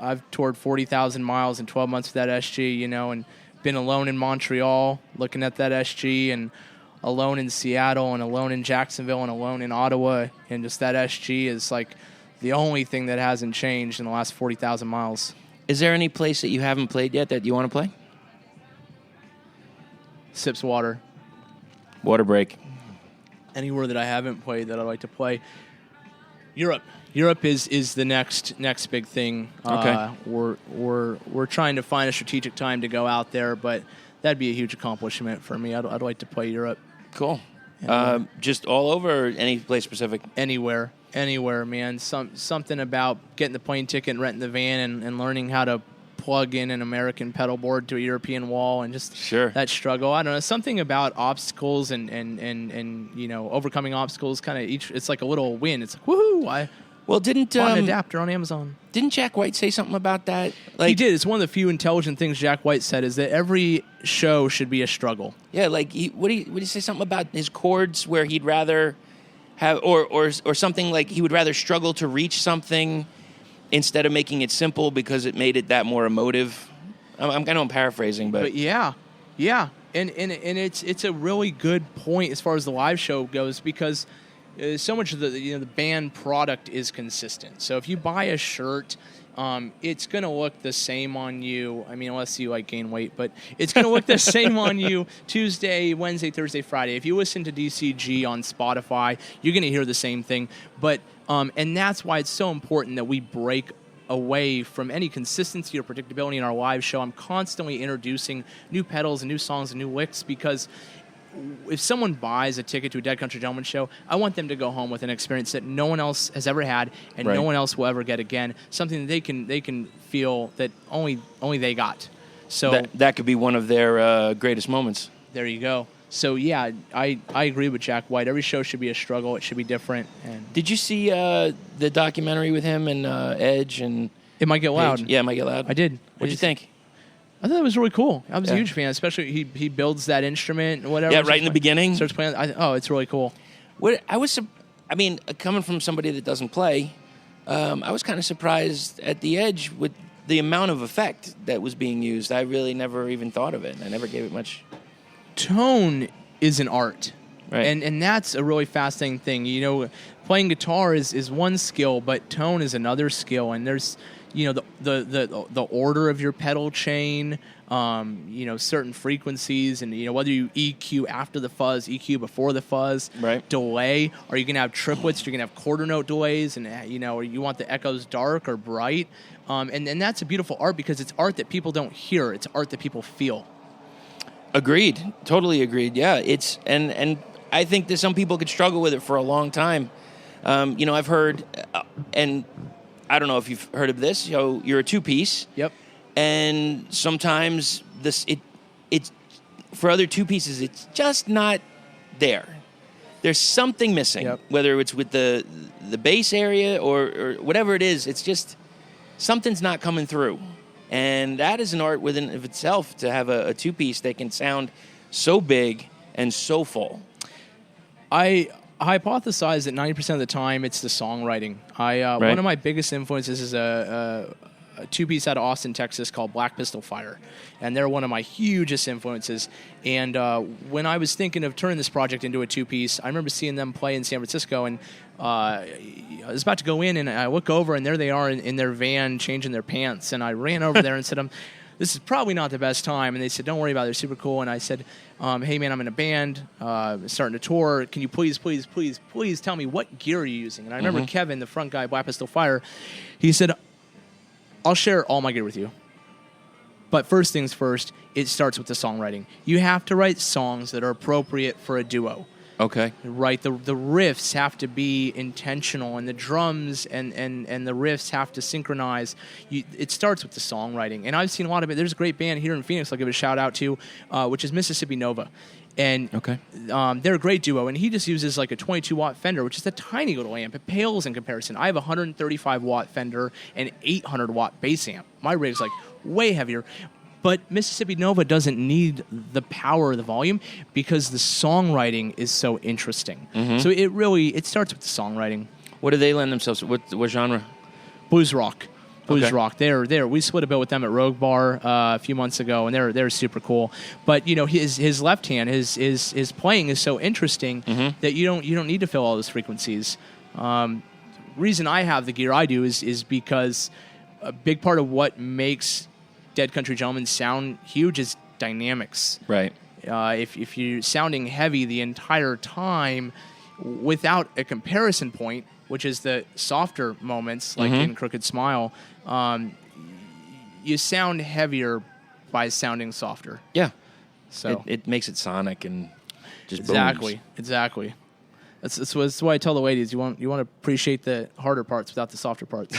I've toured 40,000 miles in 12 months with that SG, and been alone in Montreal looking at that SG, and alone in Seattle, and alone in Jacksonville, and alone in Ottawa, and just that SG is like the only thing that hasn't changed in the last 40,000 miles. Is there any place that you haven't played yet that you want to play? Sips water. Water break. Anywhere that I haven't played that I'd like to play. Europe. Europe is the next big thing. Okay. We're trying to find a strategic time to go out there, but that'd be a huge accomplishment for me. I'd like to play Europe. Cool. Just all over, or any place specific? Anywhere, man. Something about getting the plane ticket and renting the van and learning how to plug in an American pedal board to a European wall and just that struggle. I don't know. Something about obstacles and overcoming obstacles. Kind of it's like a little win. It's like woohoo! Didn't an adapter on Amazon. Didn't Jack White say something about that? He did. It's one of the few intelligent things Jack White said is that every show should be a struggle. Yeah, like would he say something about his chords where he'd rather have or something like he would rather struggle to reach something instead of making it simple because it made it that more emotive. I'm paraphrasing, but yeah, and it's a really good point as far as the live show goes because so much of the band product is consistent. So if you buy a shirt, it's going to look the same on you. I mean, unless you gain weight, but it's going to look the same on you Tuesday, Wednesday, Thursday, Friday. If you listen to DCG on Spotify, you're going to hear the same thing. But and that's why it's so important that we break away from any consistency or predictability in our live show. I'm constantly introducing new pedals and new songs and new licks because if someone buys a ticket to a Dead Country Gentleman show, I want them to go home with an experience that no one else has ever had and no one else will ever get again. Something that they can feel that only they got. So that could be one of their greatest moments. There you go. So yeah, I agree with Jack White. Every show should be a struggle. It should be different. And did you see the documentary with him and Edge and It Might Get Loud? Yeah, It Might Get Loud. I did. What'd you think? I thought it was really cool. I was a huge fan, especially he builds that instrument or whatever. Yeah, right in the beginning. Starts playing. It's really cool. I mean, coming from somebody that doesn't play, I was kind of surprised at the Edge with the amount of effect that was being used. I really never even thought of it. I never gave it much. Tone is an art. Right. And that's a really fascinating thing. You know, playing guitar is one skill, but tone is another skill. And there's, you know, the order of your pedal chain, you know, certain frequencies, and, you know, whether you EQ after the fuzz, EQ before the fuzz, right. Delay. Are you going to have triplets? You're going to have quarter note delays, and, you know, or you want the echoes dark or bright. And that's a beautiful art because it's art that people don't hear. It's art that people feel. Agreed. Totally agreed. Yeah. It's, and I think that some people could struggle with it for a long time. You know, I've heard, and I don't know if you've heard of this. You know, you're a two-piece. Yep. And sometimes it's for other two pieces, it's just not there. There's something missing. Yep. Whether it's with the bass area or whatever it is, it's just something's not coming through. And that is an art within of itself to have a two-piece that can sound so big and so full. I hypothesize that 90% of the time it's the songwriting. Right. One of my biggest influences is a two-piece out of Austin, Texas called Black Pistol Fire. And they're one of my hugest influences. And when I was thinking of turning this project into a two-piece, I remember seeing them play in San Francisco, and I was about to go in, and I look over, and there they are in their van changing their pants. And I ran over there and said, this is probably not the best time. And they said, don't worry about it. They're super cool. And I said, hey, man, I'm in a band, starting to tour. Can you please tell me what gear are you using? And I remember Kevin, the front guy, Black Pistol Fire, he said, I'll share all my gear with you. But first things first, it starts with the songwriting. You have to write songs that are appropriate for a duo. Okay. Right, the riffs have to be intentional, and the drums and the riffs have to synchronize. It starts with the songwriting, and I've seen a lot of it. There's a great band here in Phoenix I'll give a shout out to, which is Mississippi Nova, and they're a great duo. And he just uses like a 22-watt Fender, which is a tiny little amp. It pales in comparison. I have a 135-watt Fender and 800-watt bass amp. My rig's like way heavier. But Mississippi Nova doesn't need the power of the volume because the songwriting is so interesting. So it starts with the songwriting. What do they lend themselves to? What genre? Blues rock. Okay. Rock. We split a bill with them at Rogue Bar a few months ago, and they're super cool. But you know, his left hand, his playing is so interesting that you don't need to fill all those frequencies. Reason I have the gear I do is because a big part of what makes Dead Country Gentlemen sound huge is dynamics. Right. If you're sounding heavy the entire time without a comparison point, which is the softer moments, like in Crooked Smile, you sound heavier by sounding softer. Yeah. So it makes it sonic and just exactly. That's why I tell the ladies you want to appreciate the harder parts without the softer parts.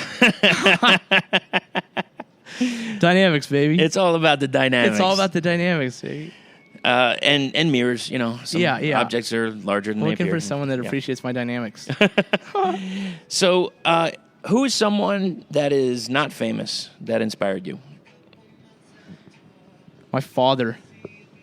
Dynamics, baby. It's all about the dynamics. It's all about the dynamics, baby. And mirrors, you know. Some objects are larger than they appear. Looking for someone that appreciates my dynamics. So, who is someone that is not famous that inspired you? My father.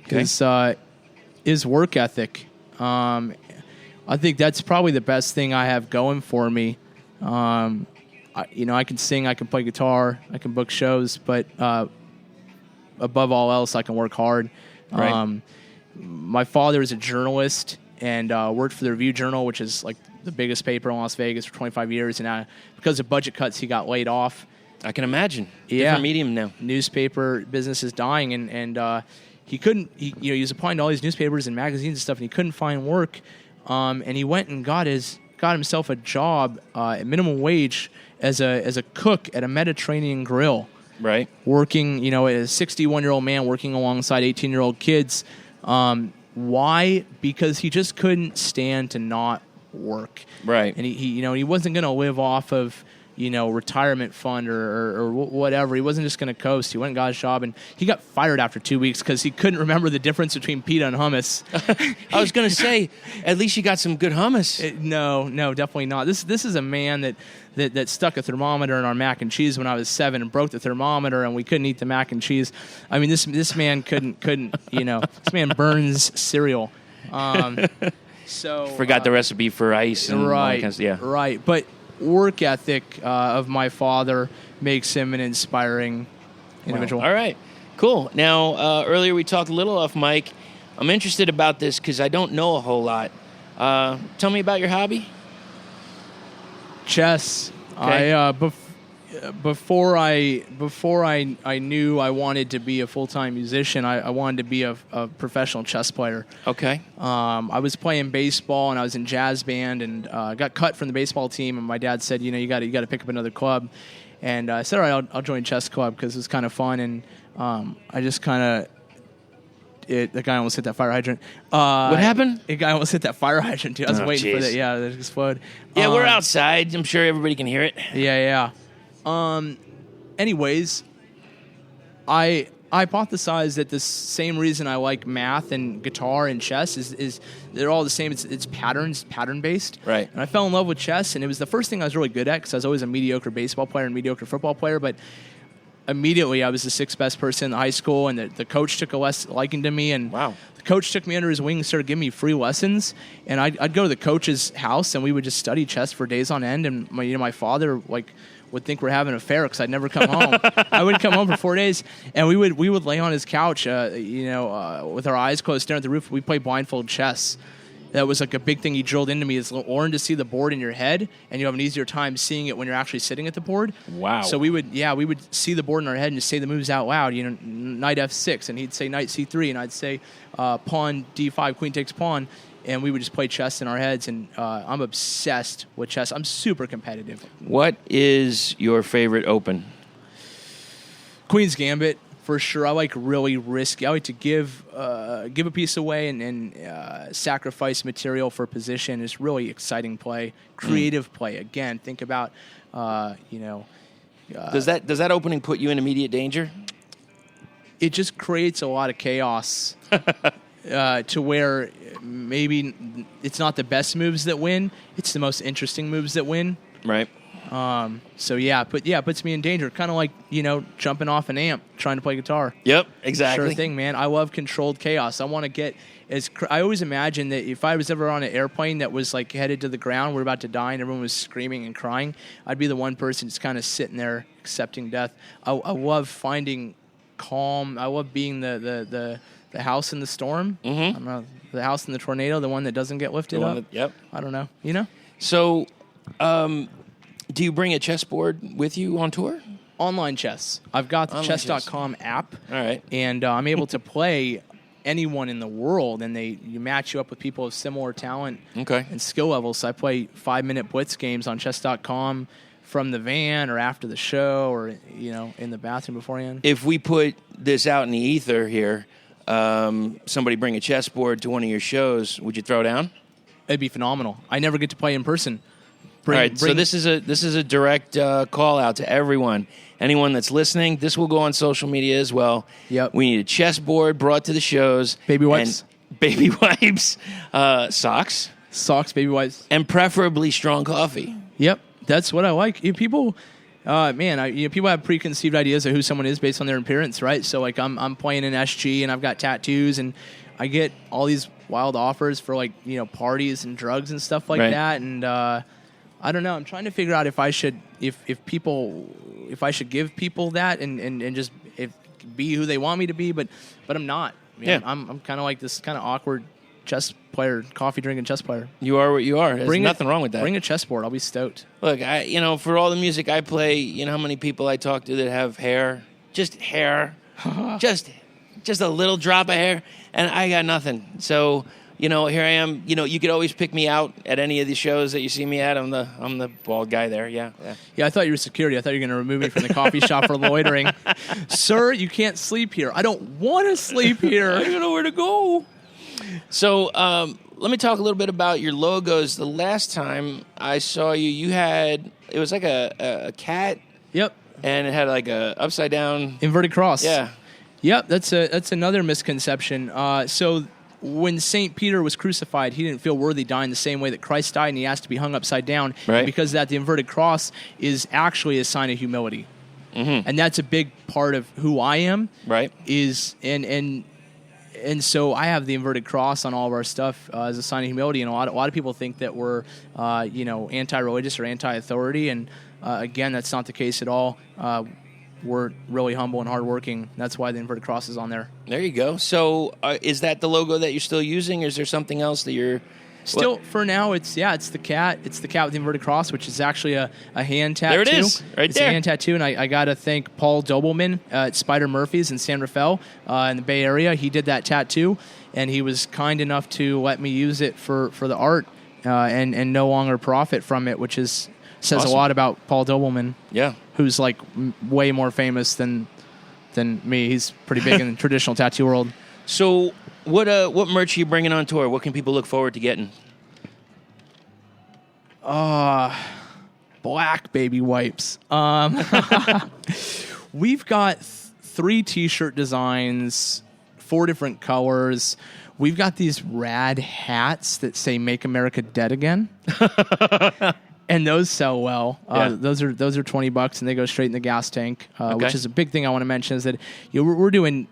His work ethic. I think that's probably the best thing I have going for me. I can sing, I can play guitar, I can book shows, but above all else, I can work hard. Right. My father is a journalist and worked for the Review Journal, which is like the biggest paper in Las Vegas for 25 years. And because of budget cuts, he got laid off. I can imagine. Different medium now. Newspaper business is dying, and he couldn't. He was applying to all these newspapers and magazines and stuff, and he couldn't find work. And he went and got himself a job at minimum wage as a cook at a Mediterranean grill. Right. Working, a 61-year-old man working alongside 18-year-old kids. Why? Because he just couldn't stand to not work. Right. And he wasn't going to live off of retirement fund or whatever. He wasn't just going to coast. He went and got his job, and he got fired after 2 weeks because he couldn't remember the difference between pita and hummus. I was going to say, at least you got some good hummus. No, definitely not. This is a man that stuck a thermometer in our mac and cheese when I was 7 and broke the thermometer, and we couldn't eat the mac and cheese. I mean, this man couldn't. This man burns cereal. So Forgot the recipe for ice and all that right, kind of, yeah. right. But work ethic of my father makes him an inspiring individual. All right, cool. Now, earlier we talked a little off mic. I'm interested about this because I don't know a whole lot. Tell me about your hobby. Chess. Okay. Before I knew I wanted to be a full-time musician, I wanted to be a professional chess player. Okay. I was playing baseball and I was in jazz band and got cut from the baseball team. And my dad said, you got to pick up another club. And I said, all right, I'll join chess club because it's kind of fun. And I just kind of. The guy almost hit that fire hydrant. What happened? The guy almost hit that fire hydrant, too. I was waiting for that. Yeah, that explode. Yeah, we're outside. I'm sure everybody can hear it. Yeah. Anyways, I hypothesized that the same reason I like math and guitar and chess is they're all the same. It's pattern based. Right. And I fell in love with chess, and it was the first thing I was really good at because I was always a mediocre baseball player and mediocre football player, but immediately I was the sixth best person in high school, and the coach took a liking to me. And wow. The coach took me under his wing and started giving me free lessons. And I'd go to the coach's house, and we would just study chess for days on end. And my father would think we're having an affair because I'd never come home. I wouldn't come home for 4 days, and we would lay on his couch, with our eyes closed, staring at the roof. We play blindfold chess. That was like a big thing he drilled into me is learn to see the board in your head, and you have an easier time seeing it when you're actually sitting at the board. Wow. So we would see the board in our head and just say the moves out loud. Knight F6, and he'd say Knight C3, and I'd say Pawn D5, Queen takes Pawn, and we would just play chess in our heads. And I'm obsessed with chess. I'm super competitive. What is your favorite open? Queen's Gambit. For sure, I like really risky. I like to give a piece away and sacrifice material for position. It's really exciting play, creative play. Again, think about, Does that opening put you in immediate danger? It just creates a lot of chaos to where maybe it's not the best moves that win. It's the most interesting moves that win. Right. It puts me in danger. Kind of like, jumping off an amp, trying to play guitar. Yep, exactly. Sure thing, man. I love controlled chaos. I want to get I always imagine that if I was ever on an airplane that was like headed to the ground, we're about to die, and everyone was screaming and crying, I'd be the one person just kind of sitting there accepting death. I love finding calm. I love being the house in the storm. Mm-hmm. I don't know, the house in the tornado, the one that doesn't get lifted up. Yep. I don't know. So, do you bring a chessboard with you on tour? Online chess. I've got the chess.com app. All right. And I'm able to play anyone in the world, and you match you up with people of similar talent and skill levels. So I play 5-minute blitz games on chess.com from the van or after the show or, in the bathroom beforehand. If we put this out in the ether here, somebody bring a chessboard to one of your shows, would you throw down? It'd be phenomenal. I never get to play in person. All right, so this is a direct call out to everyone. Anyone that's listening, this will go on social media as well. Yep. We need a chessboard brought to the shows. Baby wipes. Baby wipes. Socks. Socks, baby wipes. And preferably strong coffee. Yep, that's what I like. People have preconceived ideas of who someone is based on their appearance, right? So, like, I'm playing in SG, and I've got tattoos, and I get all these wild offers for, parties and drugs and stuff like that, and I don't know. I'm trying to figure out if I should give people that and just be who they want me to be, but I'm not. I'm kind of like this kind of awkward chess player, coffee drinking chess player. You are what you are. There's nothing wrong with that. Bring a chessboard. I'll be stoked. Look, for all the music I play, you know how many people I talk to that have hair, just hair, just a little drop of hair, and I got nothing. So. Here I am. You could always pick me out at any of the shows that you see me at. I'm the bald guy there. Yeah. I thought you were security. I thought you were going to remove me from the coffee shop for loitering. Sir, you can't sleep here. I don't want to sleep here. I don't know where to go. So let me talk a little bit about your logos. The last time I saw you had it was like a cat. Yep. And it had like a upside down inverted cross. Yeah. Yep. That's another misconception. So. When St. Peter was crucified, he didn't feel worthy dying the same way that Christ died, and he asked to be hung upside down. Right. Because of that, the inverted cross is actually a sign of humility. Mm-hmm. And that's a big part of who I am. Right. And and so I have the inverted cross on all of our stuff as a sign of humility. And a lot of people think that we're, anti-religious or anti-authority. And again, that's not the case at all. We're really humble and hardworking. That's why the inverted cross is on there. There you go. So is that the logo that you're still using, or is there something else that you're... Still, for now, it's the cat. It's the cat with the inverted cross, which is actually a hand tattoo. There it is, right it's there. It's a hand tattoo, and I got to thank Paul Dobleman at Spider Murphy's in San Rafael in the Bay Area. He did that tattoo, and he was kind enough to let me use it for the art and no longer profit from it, which says awesome. A lot about Paul Dobleman. Yeah. Who's like way more famous than me. He's pretty big in the traditional tattoo world. So what merch are you bringing on tour? What can people look forward to getting? Black baby wipes. We've got 3 T-shirt designs, 4 different colors. We've got these rad hats that say "Make America Dead Again." And those sell well. Those are $20, and they go straight in the gas tank. Which is a big thing I want to mention is that we're doing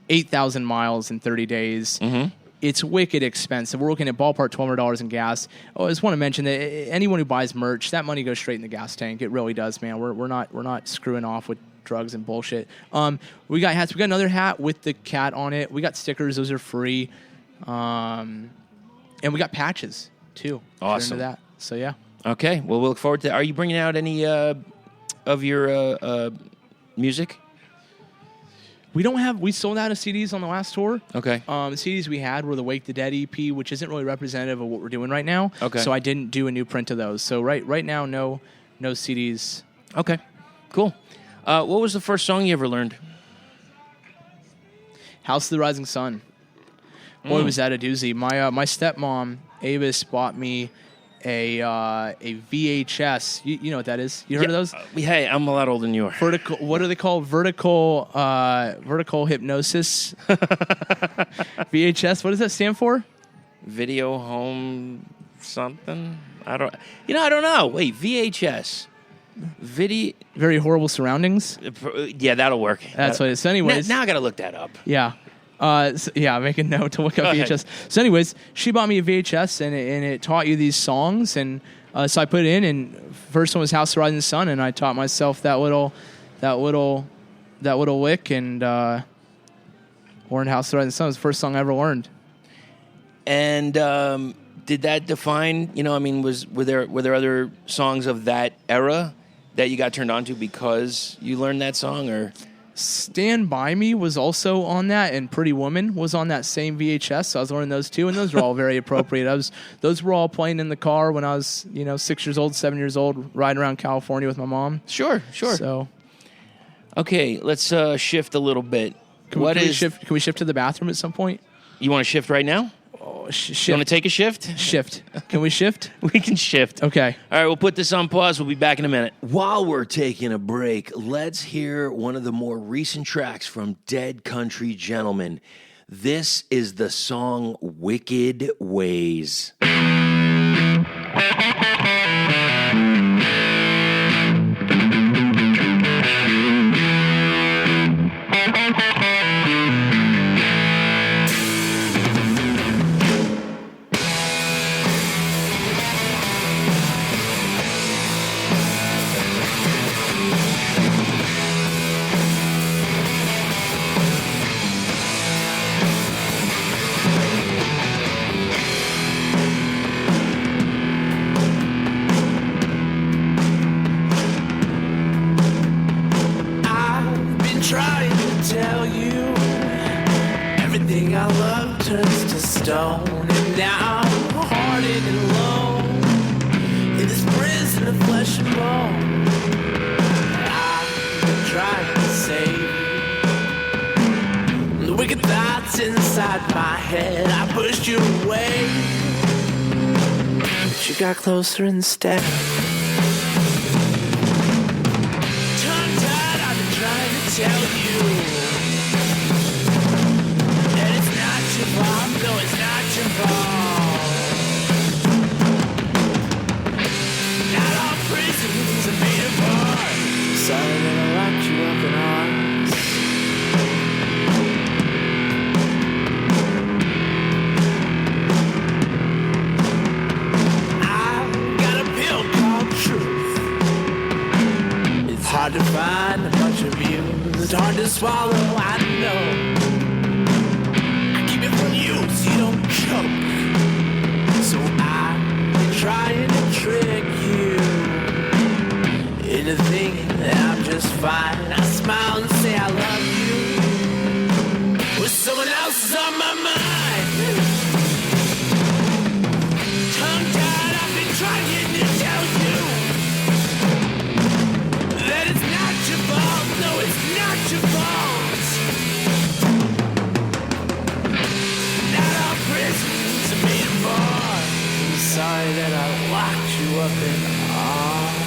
8,000 miles in 30 days. Mm-hmm. It's wicked expensive. We're looking at ballpark $1,200 in gas. I just want to mention that anyone who buys merch, that money goes straight in the gas tank. It really does, man. We're not screwing off with drugs and bullshit. We got hats. We got another hat with the cat on it. We got stickers. Those are free. And we got patches too. Awesome. Into that. So yeah. Okay. Well, we'll look forward to that. Are you bringing out any of your music? We sold out of CDs on the last tour. Okay. The CDs we had were the Wake the Dead EP, which isn't really representative of what we're doing right now. Okay. So I didn't do a new print of those. So right now, no CDs. Okay. Cool. What was the first song you ever learned? House of the Rising Sun. Boy, was that a doozy. My stepmom, Avis, bought me a VHS. You know what that is? You heard of those? Hey, I'm a lot older than you are. Vertical. What are they called? Vertical hypnosis. VHS. What does that stand for? Video home something. I don't know. Wait, VHS. Very horrible surroundings. Yeah, that'll work. That's what it is. So anyways, now I gotta look that up. Yeah. Make a note to look up VHS. So anyways, she bought me a VHS, and it taught you these songs, and so I put it in, and first one was House of the Rising Sun, and I taught myself that little lick, and learned House of the Rising Sun. It was the first song I ever learned. And did that define? Were there other songs of that era that you got turned on to because you learned that song, or? Stand By Me was also on that, and Pretty Woman was on that same VHS, so I was learning those too, and those were all very appropriate. Those were all playing in the car when I was 6 years old, 7 years old, riding around California with my mom. Sure. So, okay, let's shift a little bit. Can we shift to the bathroom at some point? You want to shift right now? Shift. You want to take a shift? Shift. Can we shift? We can shift. Okay. All right, we'll put this on pause. We'll be back in a minute. While we're taking a break, let's hear one of the more recent tracks from Dead Country Gentlemen. This is the song Wicked Ways. Trying to tell you everything I love turns to stone, and now I'm hearted and alone in this prison of flesh and bone. I've been trying to save you. The wicked thoughts inside my head, I pushed you away, but you got closer instead. Tell you that it's not your fault, no, it's not your fault. Not all prisons are made of heart. Sorry that I locked you up in arms. hard to find a bunch of you. It's hard to swallow, I know. I keep it from you so you don't choke. So I'm trying to trick you into thinking that I'm just fine. I smile and say I love you with someone else is on my mind. Tongue-tied, I've been trying to tell you that it's not your fault. No, it's not your fault. Not all prisons are made of bars. I'm sorry that I locked you up in arms.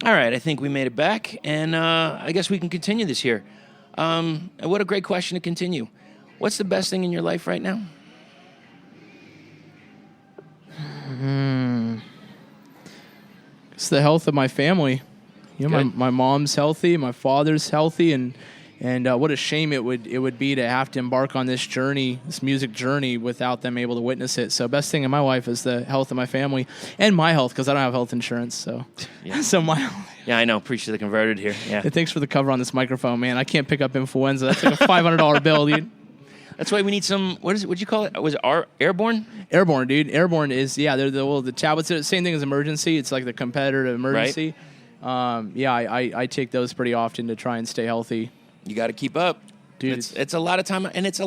All right, I think we made it back, and I guess we can continue this here. And what a great question to continue. What's the best thing in your life right now? It's the health of my family. You know, my mom's healthy, my father's healthy, and what a shame it would be to have to embark on this journey, this music journey, without them able to witness it. So, best thing in my life is the health of my family and my health, because I don't have health insurance. So, Yeah, I know. Preach to the converted here. Yeah. Hey, thanks for the cover on this microphone, man. I can't pick up influenza. That's like a $500 bill, dude. That's why we need some. What is it? What'd you call it? Was it airborne? Airborne, dude. Airborne is they're the tablets. The same thing as emergency. It's like the competitor to emergency. Right. I take those pretty often to try and stay healthy. You got to keep up, dude. It's a lot of time, and it's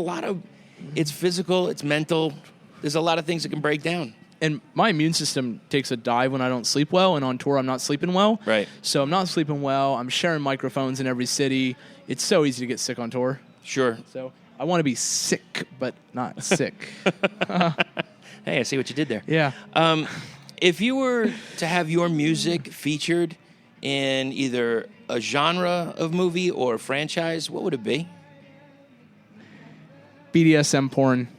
physical, it's mental. There's a lot of things that can break down. And my immune system takes a dive when I don't sleep well, and on tour I'm not sleeping well. Right. So I'm not sleeping well. I'm sharing microphones in every city. It's so easy to get sick on tour. Sure. So I want to be sick, but not sick. Hey, I see what you did there. Yeah. If you were to have your music featured in either a genre of movie or a franchise, what would it be? BDSM porn.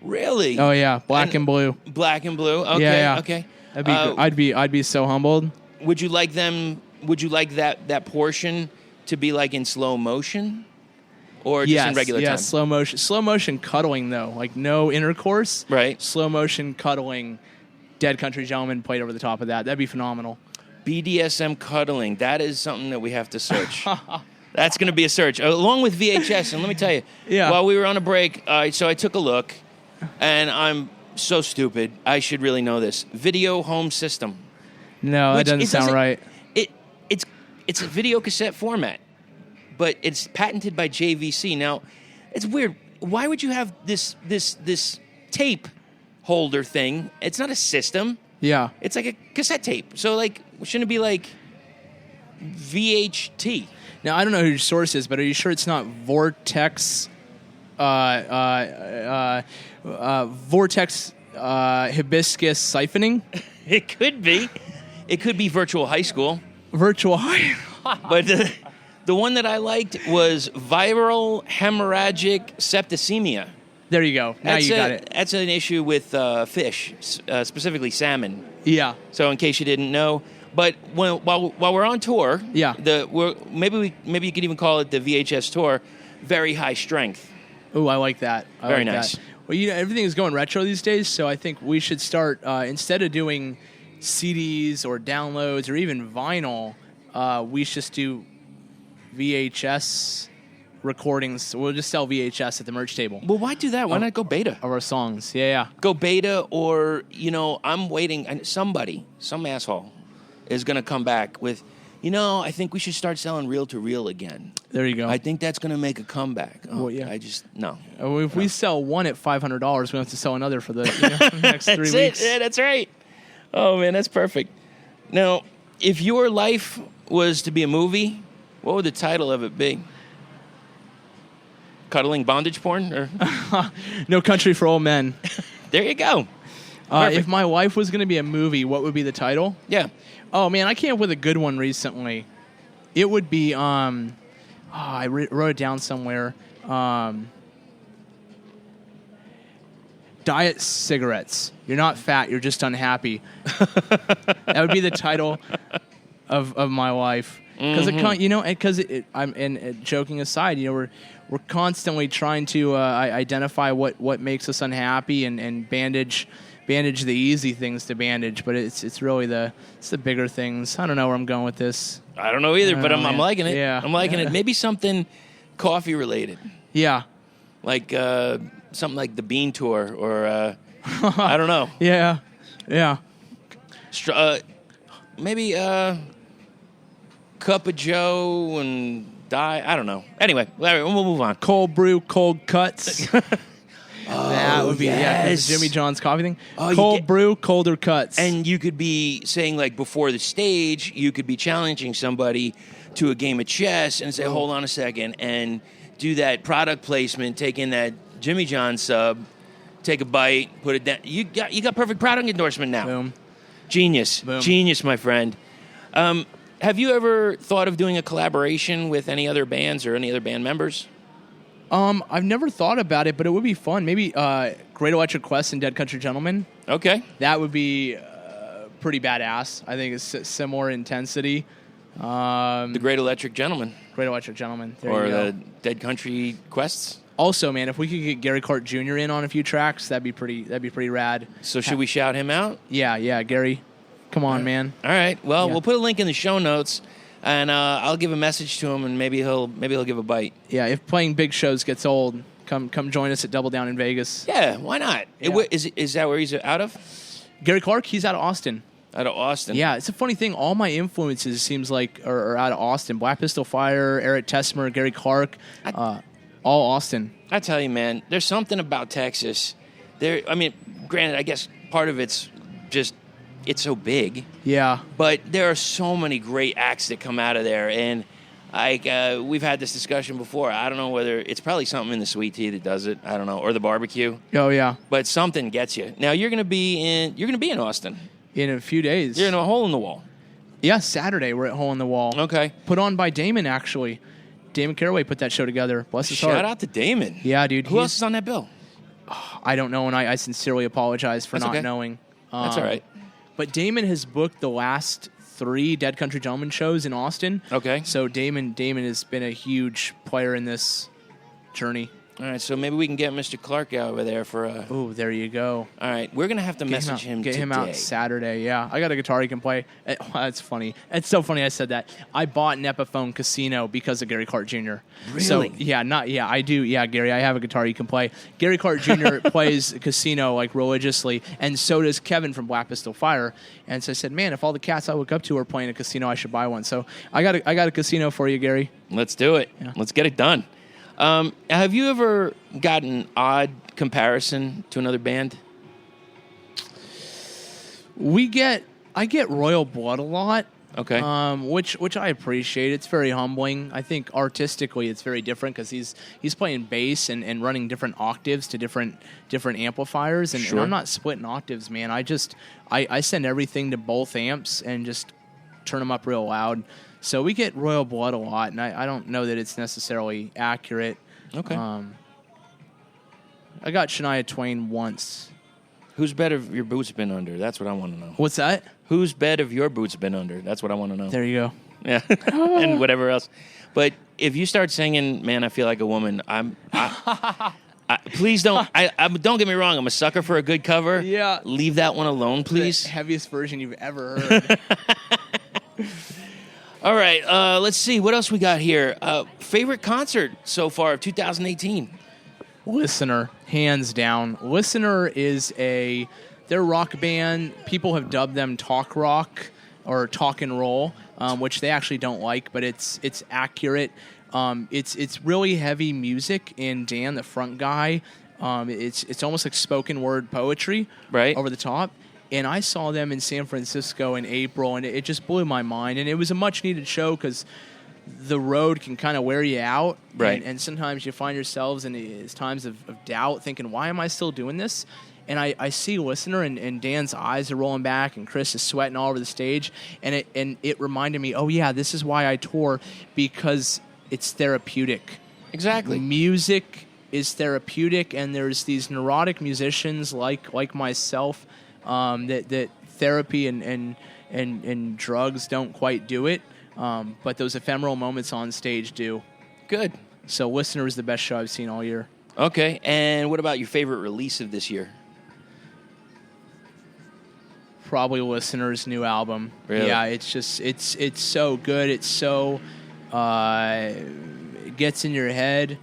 Really? Oh yeah, Black and Blue. Black and Blue. Okay. Yeah. Okay. That'd be I'd be so humbled. Would you like them? Would you like that portion to be like in slow motion, or just in regular time? Yeah, slow motion. Slow motion cuddling though, like no intercourse. Right. Slow motion cuddling. Dead Country Gentleman played over the top of that. That'd be phenomenal. BDSM cuddling. That is something that we have to search. That's going to be a search, along with VHS. And let me tell you, while we were on a break, so I took a look, and I'm so stupid. I should really know this. Video home system. No, that doesn't sound right. It's a video cassette format, but it's patented by JVC. Now, it's weird. Why would you have this tape holder thing? It's not a system. Yeah. It's like a cassette tape. So, like, shouldn't it be like VHT? Now, I don't know who your source is, but are you sure it's not Vortex hibiscus siphoning? It could be. It could be virtual high school. Virtual high. But The one that I liked was viral hemorrhagic septicemia. There you go. Now you got it. That's an issue with fish, specifically salmon. Yeah. So in case you didn't know, but while we're on tour, Yeah. maybe you could even call it the VHS tour. Very high strength. Oh, I like that. Very nice. Well, everything is going retro these days, so I think we should start instead of doing CDs or downloads or even vinyl, we should just do VHS recordings. We'll just sell VHS at the merch table. Well, why do that? Why not go beta? Of our songs. Yeah. Go beta, or I'm waiting, and some asshole is going to come back with, I think we should start selling reel-to-reel again. There you go. I think that's going to make a comeback. Oh, well, yeah. No. If we sell one at $500, we have to sell another for the next 3 weeks. That's it. Yeah, that's right. Oh, man, that's perfect. Now, if your life was to be a movie, what would the title of it be? Cuddling bondage porn? Or? No Country for Old Men. There you go. If my life was going to be a movie, what would be the title? Yeah. Oh, man, I came up with a good one recently. It would be, I wrote it down somewhere. Diet cigarettes. You're not fat, you're just unhappy. That would be the title of my life. Because joking aside, we're constantly trying to identify what makes us unhappy and bandage the easy things to bandage, but it's really the bigger things. I don't know where I'm going with this. I don't know either, but I'm liking it. Yeah. I'm liking it. Maybe something coffee related. Yeah. Like something like the Bean Tour, or I don't know. Yeah. Maybe Cup of Joe and Die. I don't know. Anyway, we'll move on. Cold brew, cold cuts. That would be yes. Jimmy John's coffee thing. Cold brew, colder cuts. And you could be saying, like, before the stage, you could be challenging somebody to a game of chess and say, hold on a second, and do that product placement, take in that Jimmy John sub, take a bite, put it down. You got perfect product endorsement now. Boom. Genius. Boom. Genius, my friend. Have you ever thought of doing a collaboration with any other bands or any other band members? I've never thought about it, but it would be fun. Maybe Great Electric Quest and Dead Country Gentlemen. Okay. That would be pretty badass. I think it's similar intensity. The Great Electric Gentlemen. Great Electric Gentlemen. There or you go. the Dead Country Quests. Also, man, if we could get Gary Cart Jr. in on a few tracks, that'd be pretty rad. So should we shout him out? Yeah, Gary. Come on, man. All right. Well, we'll put a link in the show notes, and I'll give a message to him, and maybe he'll give a bite. Yeah, if playing big shows gets old, come join us at Double Down in Vegas. Yeah, why not? Yeah. Is that where he's out of? Gary Clark, he's out of Austin. Out of Austin. Yeah, it's a funny thing. All my influences seems like are out of Austin. Black Pistol Fire, Eric Tesmer, Gary Clark, all Austin. I tell you, man, there's something about Texas. Granted, I guess part of it's just it's so big. Yeah. But there are so many great acts that come out of there, and we've had this discussion before. I don't know whether it's probably something in the sweet tea that does it. I don't know, or the barbecue. Oh yeah. But something gets you. Now you're gonna be in Austin in a few days. You're in a Hole in the Wall. Yeah, Saturday we're at Hole in the Wall. Okay. Put on by Damon, actually. Damon Caraway put that show together. Bless his heart. Shout out to Damon. Yeah, dude. Who else is on that bill? I don't know, and I sincerely apologize for That's not okay. knowing. That's all right. But Damon has booked the last 3 Dead Country Gentlemen shows in Austin. Okay. So Damon has been a huge player in this journey. All right, so maybe we can get Mr. Clark out over there for a... Oh, there you go. All right, we're going to have to message him Get today. him out Saturday, yeah. I got a guitar he can play. That's funny. It's so funny I said that. I bought an Epiphone Casino because of Gary Clark Jr. Really? So, I do. Yeah, Gary, I have a guitar you can play. Gary Clark Jr. plays Casino, like, religiously, and so does Kevin from Black Pistol Fire. And so I said, man, if all the cats I look up to are playing a casino, I should buy one. So I got a casino for you, Gary. Let's do it. Yeah. Let's get it done. Have you ever gotten an odd comparison to another band? I get Royal Blood a lot. Okay. Which I appreciate. It's very humbling. I think artistically it's very different because he's playing bass and running different octaves to different amplifiers, and I'm not splitting octaves, man. I send everything to both amps and just turn them up real loud. So we get Royal Blood a lot, and I don't know that it's necessarily accurate. Okay. I got Shania Twain once. Whose bed have your boots been under? That's what I want to know. What's that? Whose bed have your boots been under? That's what I want to know. There you go. Yeah, and whatever else. But if you start singing, "Man, I Feel Like a Woman," please don't. Don't get me wrong. I'm a sucker for a good cover. Yeah. Leave that one alone, please. The heaviest version you've ever heard. All right. Let's see what else we got here. Favorite concert so far of 2018. Listener, hands down. Listener is they're a rock band. People have dubbed them talk rock or talk and roll, which they actually don't like, but it's accurate. It's really heavy music, and Dan, the front guy, it's almost like spoken word poetry, right, over the top. And I saw them in San Francisco in April, and it just blew my mind. And it was a much needed show because the road can kind of wear you out, right? And sometimes you find yourselves in these times of doubt, thinking, "Why am I still doing this?" And I see Listener, and Dan's eyes are rolling back, and Chris is sweating all over the stage, and it reminded me, oh yeah, this is why I tour, because it's therapeutic. Exactly. Music is therapeutic, and there's these neurotic musicians like myself that therapy and drugs don't quite do it, but those ephemeral moments on stage do. Good. So Listener is the best show I've seen all year. Okay, and what about your favorite release of this year? Probably Listener's new album. Really? Yeah, it's just it's so good. It's so it gets in your head,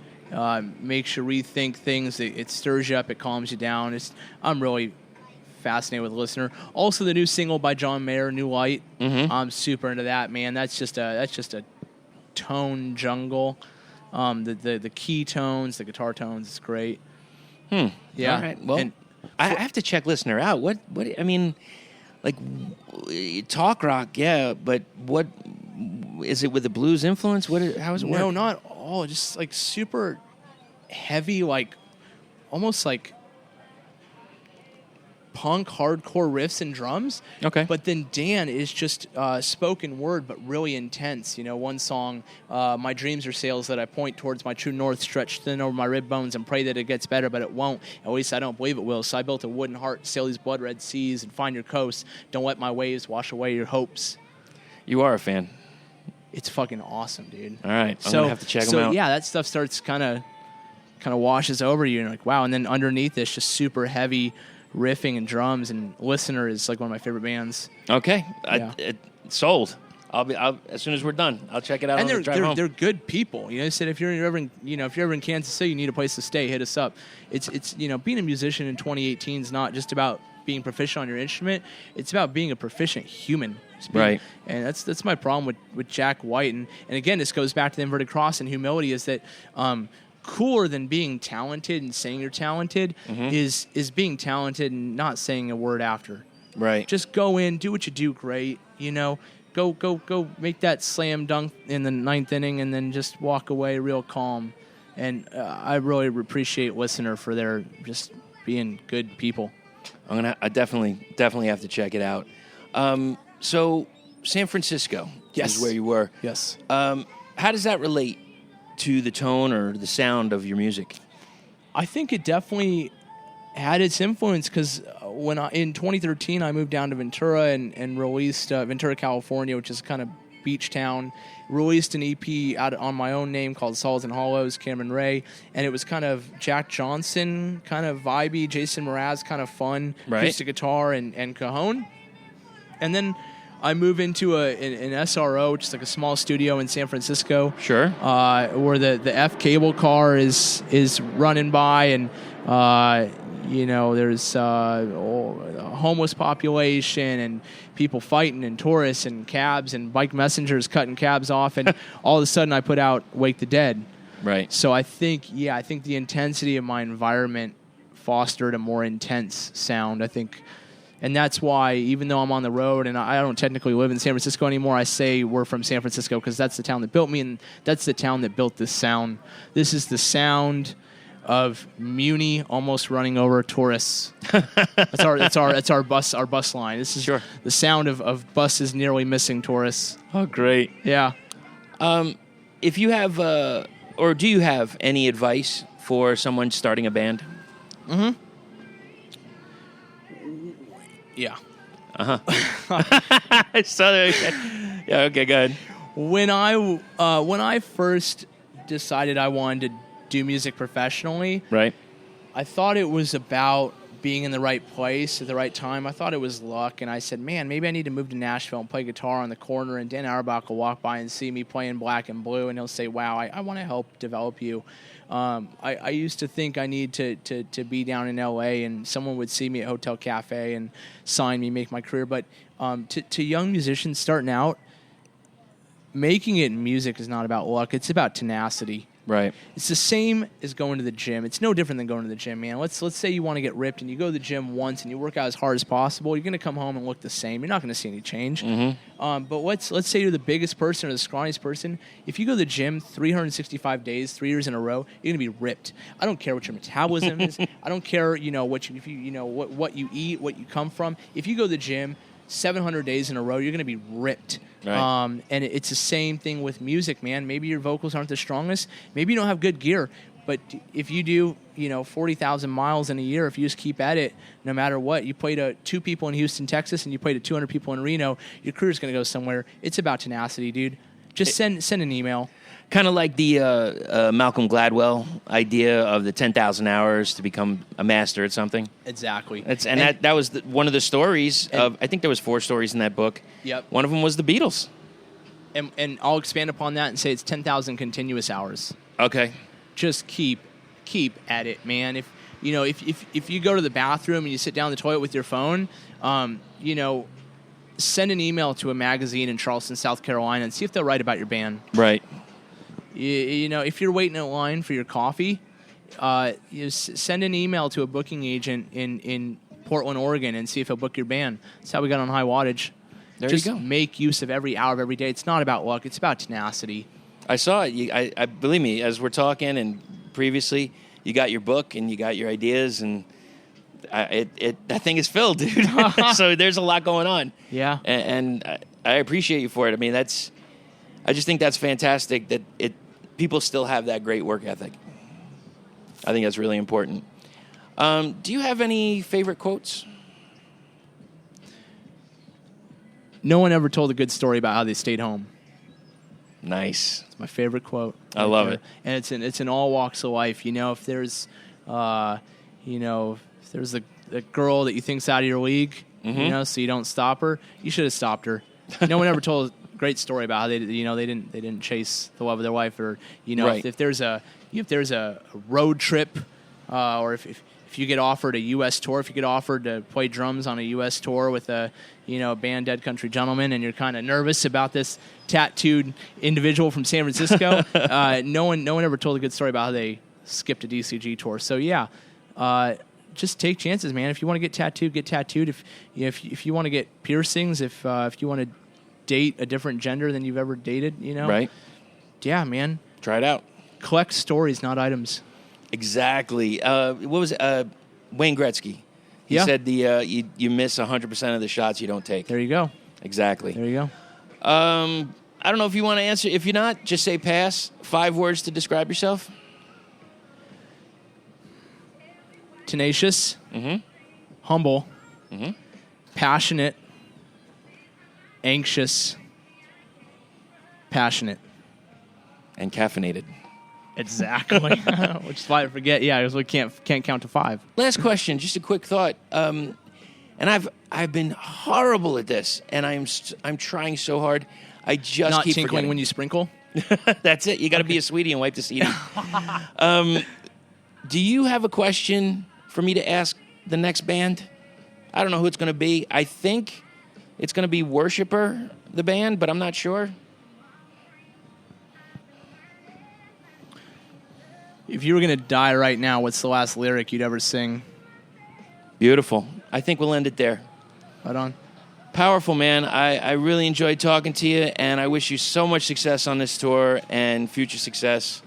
makes you rethink things. It stirs you up. It calms you down. I'm really fascinated with Listener. Also, the new single by John Mayer, "New Light." Mm-hmm. I'm super into that, man. That's just a tone jungle. The key tones, the guitar tones, it's great. Yeah. All right. Well, I have to check Listener out. What I mean, like talk rock, yeah, but what is it with the blues influence? How is it work? No, not all. Just like super heavy, like almost like punk hardcore riffs and drums. Okay. But then Dan is just spoken word, but really intense. You know, one song, "My dreams are sails that I point towards my true north, stretched thin over my rib bones and pray that it gets better, but it won't. At least I don't believe it will. So I built a wooden heart, sail these blood red seas and find your coast. Don't let my waves wash away your hopes." You are a fan. It's fucking awesome, dude. All right. I'm gonna have to check them out. So yeah, that stuff starts kind of washes over you, and you're like, wow. And then underneath this, just super heavy riffing and drums, and Listener is like one of my favorite bands. Okay, Yeah. Sold. I'll as soon as we're done, I'll check it out. And on the drive home. they're good people. You know, I said if you're ever in Kansas City, you need a place to stay, hit us up. It's being a musician in 2018 is not just about being proficient on your instrument. It's about being a proficient human. Right. And that's my problem with Jack White. And again, this goes back to the inverted cross and humility, is that cooler than being talented and saying you're talented is being talented and not saying a word after. Right. Just go in, do what you do great, Go make that slam dunk in the 9th inning and then just walk away real calm. And I really appreciate Listener for their just being good people. I definitely have to check it out. So San Francisco is where you were. Yes. How does that relate to the tone or the sound of your music? I think it definitely had its influence because in 2013 I moved down to Ventura and released Ventura, California, which is kind of beach town. Released an EP out on my own name called Solids and Hollows, Cameron Ray, and it was kind of Jack Johnson, kind of vibey, Jason Mraz, kind of fun, acoustic guitar and cajon. And then I move into an SRO, which is like a small studio in San Francisco. Sure. Where the F cable car is running by, and there's a homeless population and people fighting and tourists and cabs and bike messengers cutting cabs off, and all of a sudden I put out Wake the Dead. Right. So I think the intensity of my environment fostered a more intense sound. I think. And that's why, even though I'm on the road and I don't technically live in San Francisco anymore, I say we're from San Francisco because that's the town that built me, and that's the town that built this sound. This is the sound Muni almost running over tourists. That's our bus line. This is the sound of buses nearly missing tourists. Oh, great. Yeah. If you have, or do you have any advice for someone starting a band? Mm-hmm. Yeah. I saw that. Yeah. Okay. Go ahead. When I first decided I wanted to do music professionally, right, I thought it was about being in the right place at the right time. I thought it was luck, and I said, man, maybe I need to move to Nashville and play guitar on the corner, and Dan Auerbach will walk by and see me playing Black and Blue, and he'll say, wow, I want to help develop you. I used to think I need to be down in L.A., and someone would see me at Hotel Cafe and sign me, make my career. But to young musicians starting out, making it in music is not about luck. It's about tenacity. Right. It's the same as going to the gym. It's no different than going to the gym, man. Let's say you want to get ripped and you go to the gym once and you work out as hard as possible. You're going to come home and look the same. You're not going to see any change. Mm-hmm. But let's say you're the biggest person or the scrawniest person. If you go to the gym 365 days, 3 years in a row, you're going to be ripped. I don't care what your metabolism is. I don't care, what you eat, what you come from. If you go to the gym 700 days in a row, you're going to be ripped. Right. And it's the same thing with music, man. Maybe your vocals aren't the strongest. Maybe you don't have good gear. But if you do, 40,000 miles in a year, if you just keep at it, no matter what, you play to 2 people in Houston, Texas, and you play to 200 people in Reno, your career's going to go somewhere. It's about tenacity, dude. Just send an email. Kind of like the Malcolm Gladwell idea of the 10,000 hours to become a master at something. Exactly. That was one of the stories of, I think there was 4 stories in that book. Yep. One of them was the Beatles. And I'll expand upon that and say it's 10,000 continuous hours. Okay. Just keep at it, man. If you go to the bathroom and you sit down in the toilet with your phone, send an email to a magazine in Charleston, South Carolina, and see if they'll write about your band. Right. If you're waiting in line for your coffee, send an email to a booking agent in Portland, Oregon, and see if he'll book your band. That's how we got on High Wattage. There Just you go. Make use of every hour of every day. It's not about luck. It's about tenacity. I saw it. I believe me, as we're talking and previously, you got your book and you got your ideas, and that thing is filled, dude. So there's a lot going on. Yeah. And I appreciate you for it. I mean, I just think that's fantastic that people still have that great work ethic. I think that's really important. Do you have any favorite quotes? No one ever told a good story about how they stayed home. Nice. It's my favorite quote. I love it. And it's in all walks of life. If there's, if there's a girl that you think's out of your league, so you don't stop her, you should have stopped her. No one ever told a great story about how they didn't chase the love of their life, or right. if there's a road trip, or if you get offered a U.S. tour, if you get offered to play drums on a U.S. tour with a band Dead Country Gentlemen, and you're kind of nervous about this tattooed individual from San Francisco, no one ever told a good story about how they skipped a DCG tour. So yeah, just take chances, man. If you want to get tattooed, get tattooed. If you want to get piercings, if you want to date a different gender than you've ever dated, right? Yeah, man. Try it out. Collect stories, not items. Exactly. What was it? Wayne Gretzky? He said you miss 100% of the shots you don't take. There you go. Exactly. There you go. I don't know if you want to answer. If you're not, just say pass. 5 words to describe yourself. Tenacious. Mm-hmm. Humble. Mm-hmm. Passionate. Anxious. Passionate. And caffeinated. Exactly. Which is why I forget. Yeah, because we can't count to 5. Last question, just a quick thought. And I've been horrible at this, and I'm trying so hard. I just not keep tinkling forgetting. when you sprinkle. That's it. You got to be a sweetie and wipe the CD. Do you have a question for me to ask the next band? I don't know who it's going to be. I think it's going to be Worshipper, the band, but I'm not sure. If you were going to die right now, what's the last lyric you'd ever sing? Beautiful. I think we'll end it there. Right on. Powerful, man. I really enjoyed talking to you, and I wish you so much success on this tour and future success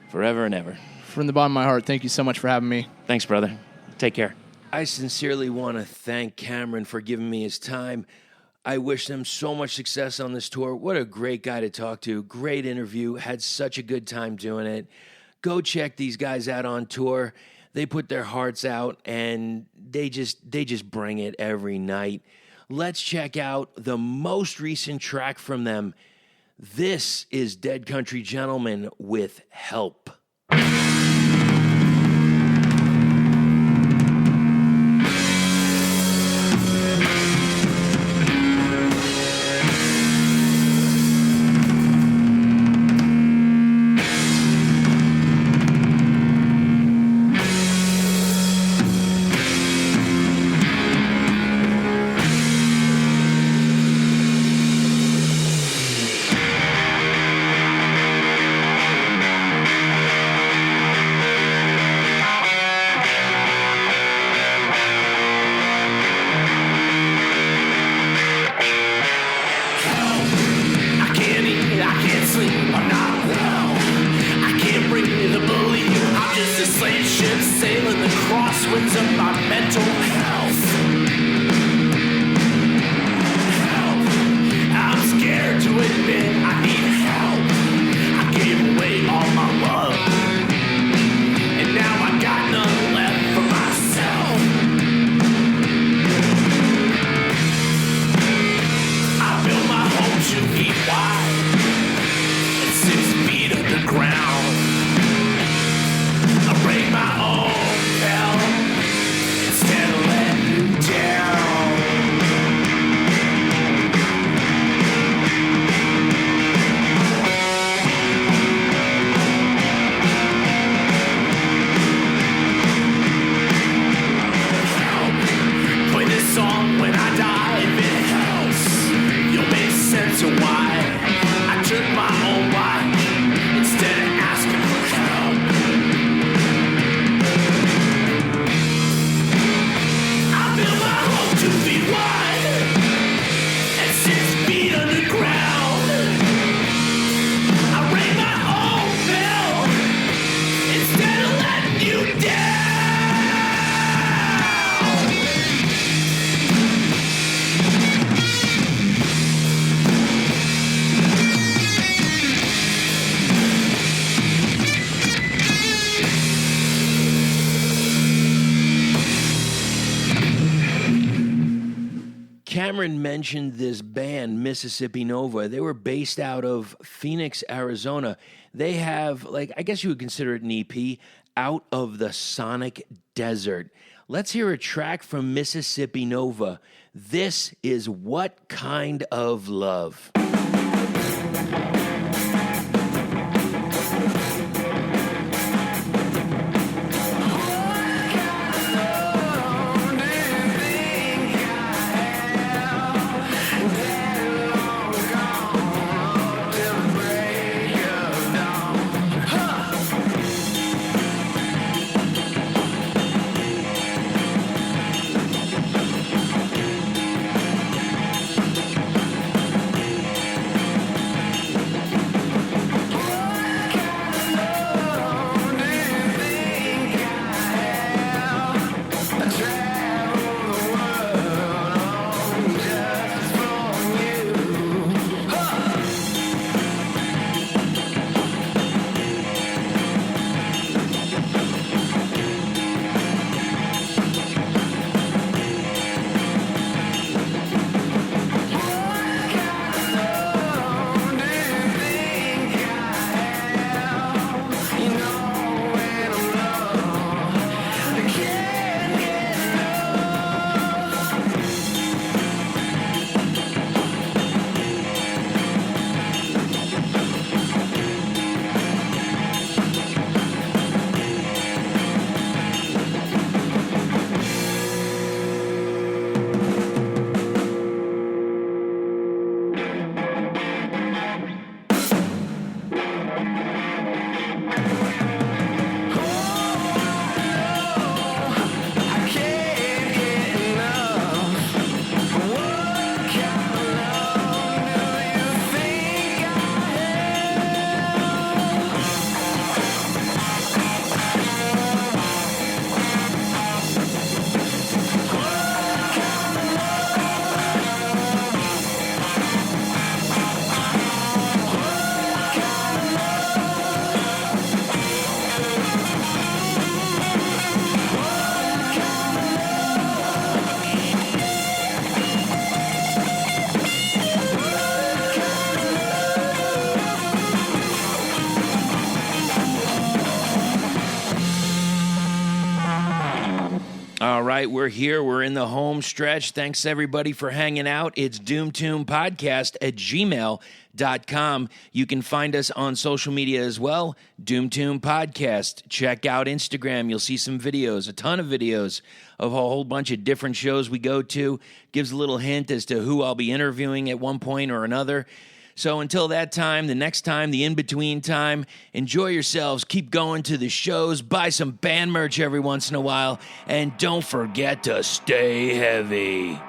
forever and ever. from the bottom of my heart, thank you so much for having me. Thanks, brother. Take care. I sincerely want to thank Cameron for giving me his time. I wish them so much success on this tour. What a great guy to talk to. Great interview. Had such a good time doing it. Go check these guys out on tour. They put their hearts out, and they just bring it every night. Let's check out the most recent track from them. This is Dead Country Gentlemen with Help. Cameron mentioned this band, Mississippi Nova. They were based out of Phoenix, Arizona. They have, I guess you would consider it an EP, Out of the Sonic Desert. Let's hear a track from Mississippi Nova. This is What Kind of Love? All right, we're here. We're in the home stretch. Thanks, everybody, for hanging out. It's doomtombpodcast at gmail.com. You can find us on social media as well, Doomtomb Podcast. Check out Instagram. You'll see some videos, a ton of videos of a whole bunch of different shows we go to. Gives a little hint as to who I'll be interviewing at one point or another. So until that time, the next time, the in-between time, enjoy yourselves, keep going to the shows, buy some band merch every once in a while, and don't forget to stay heavy.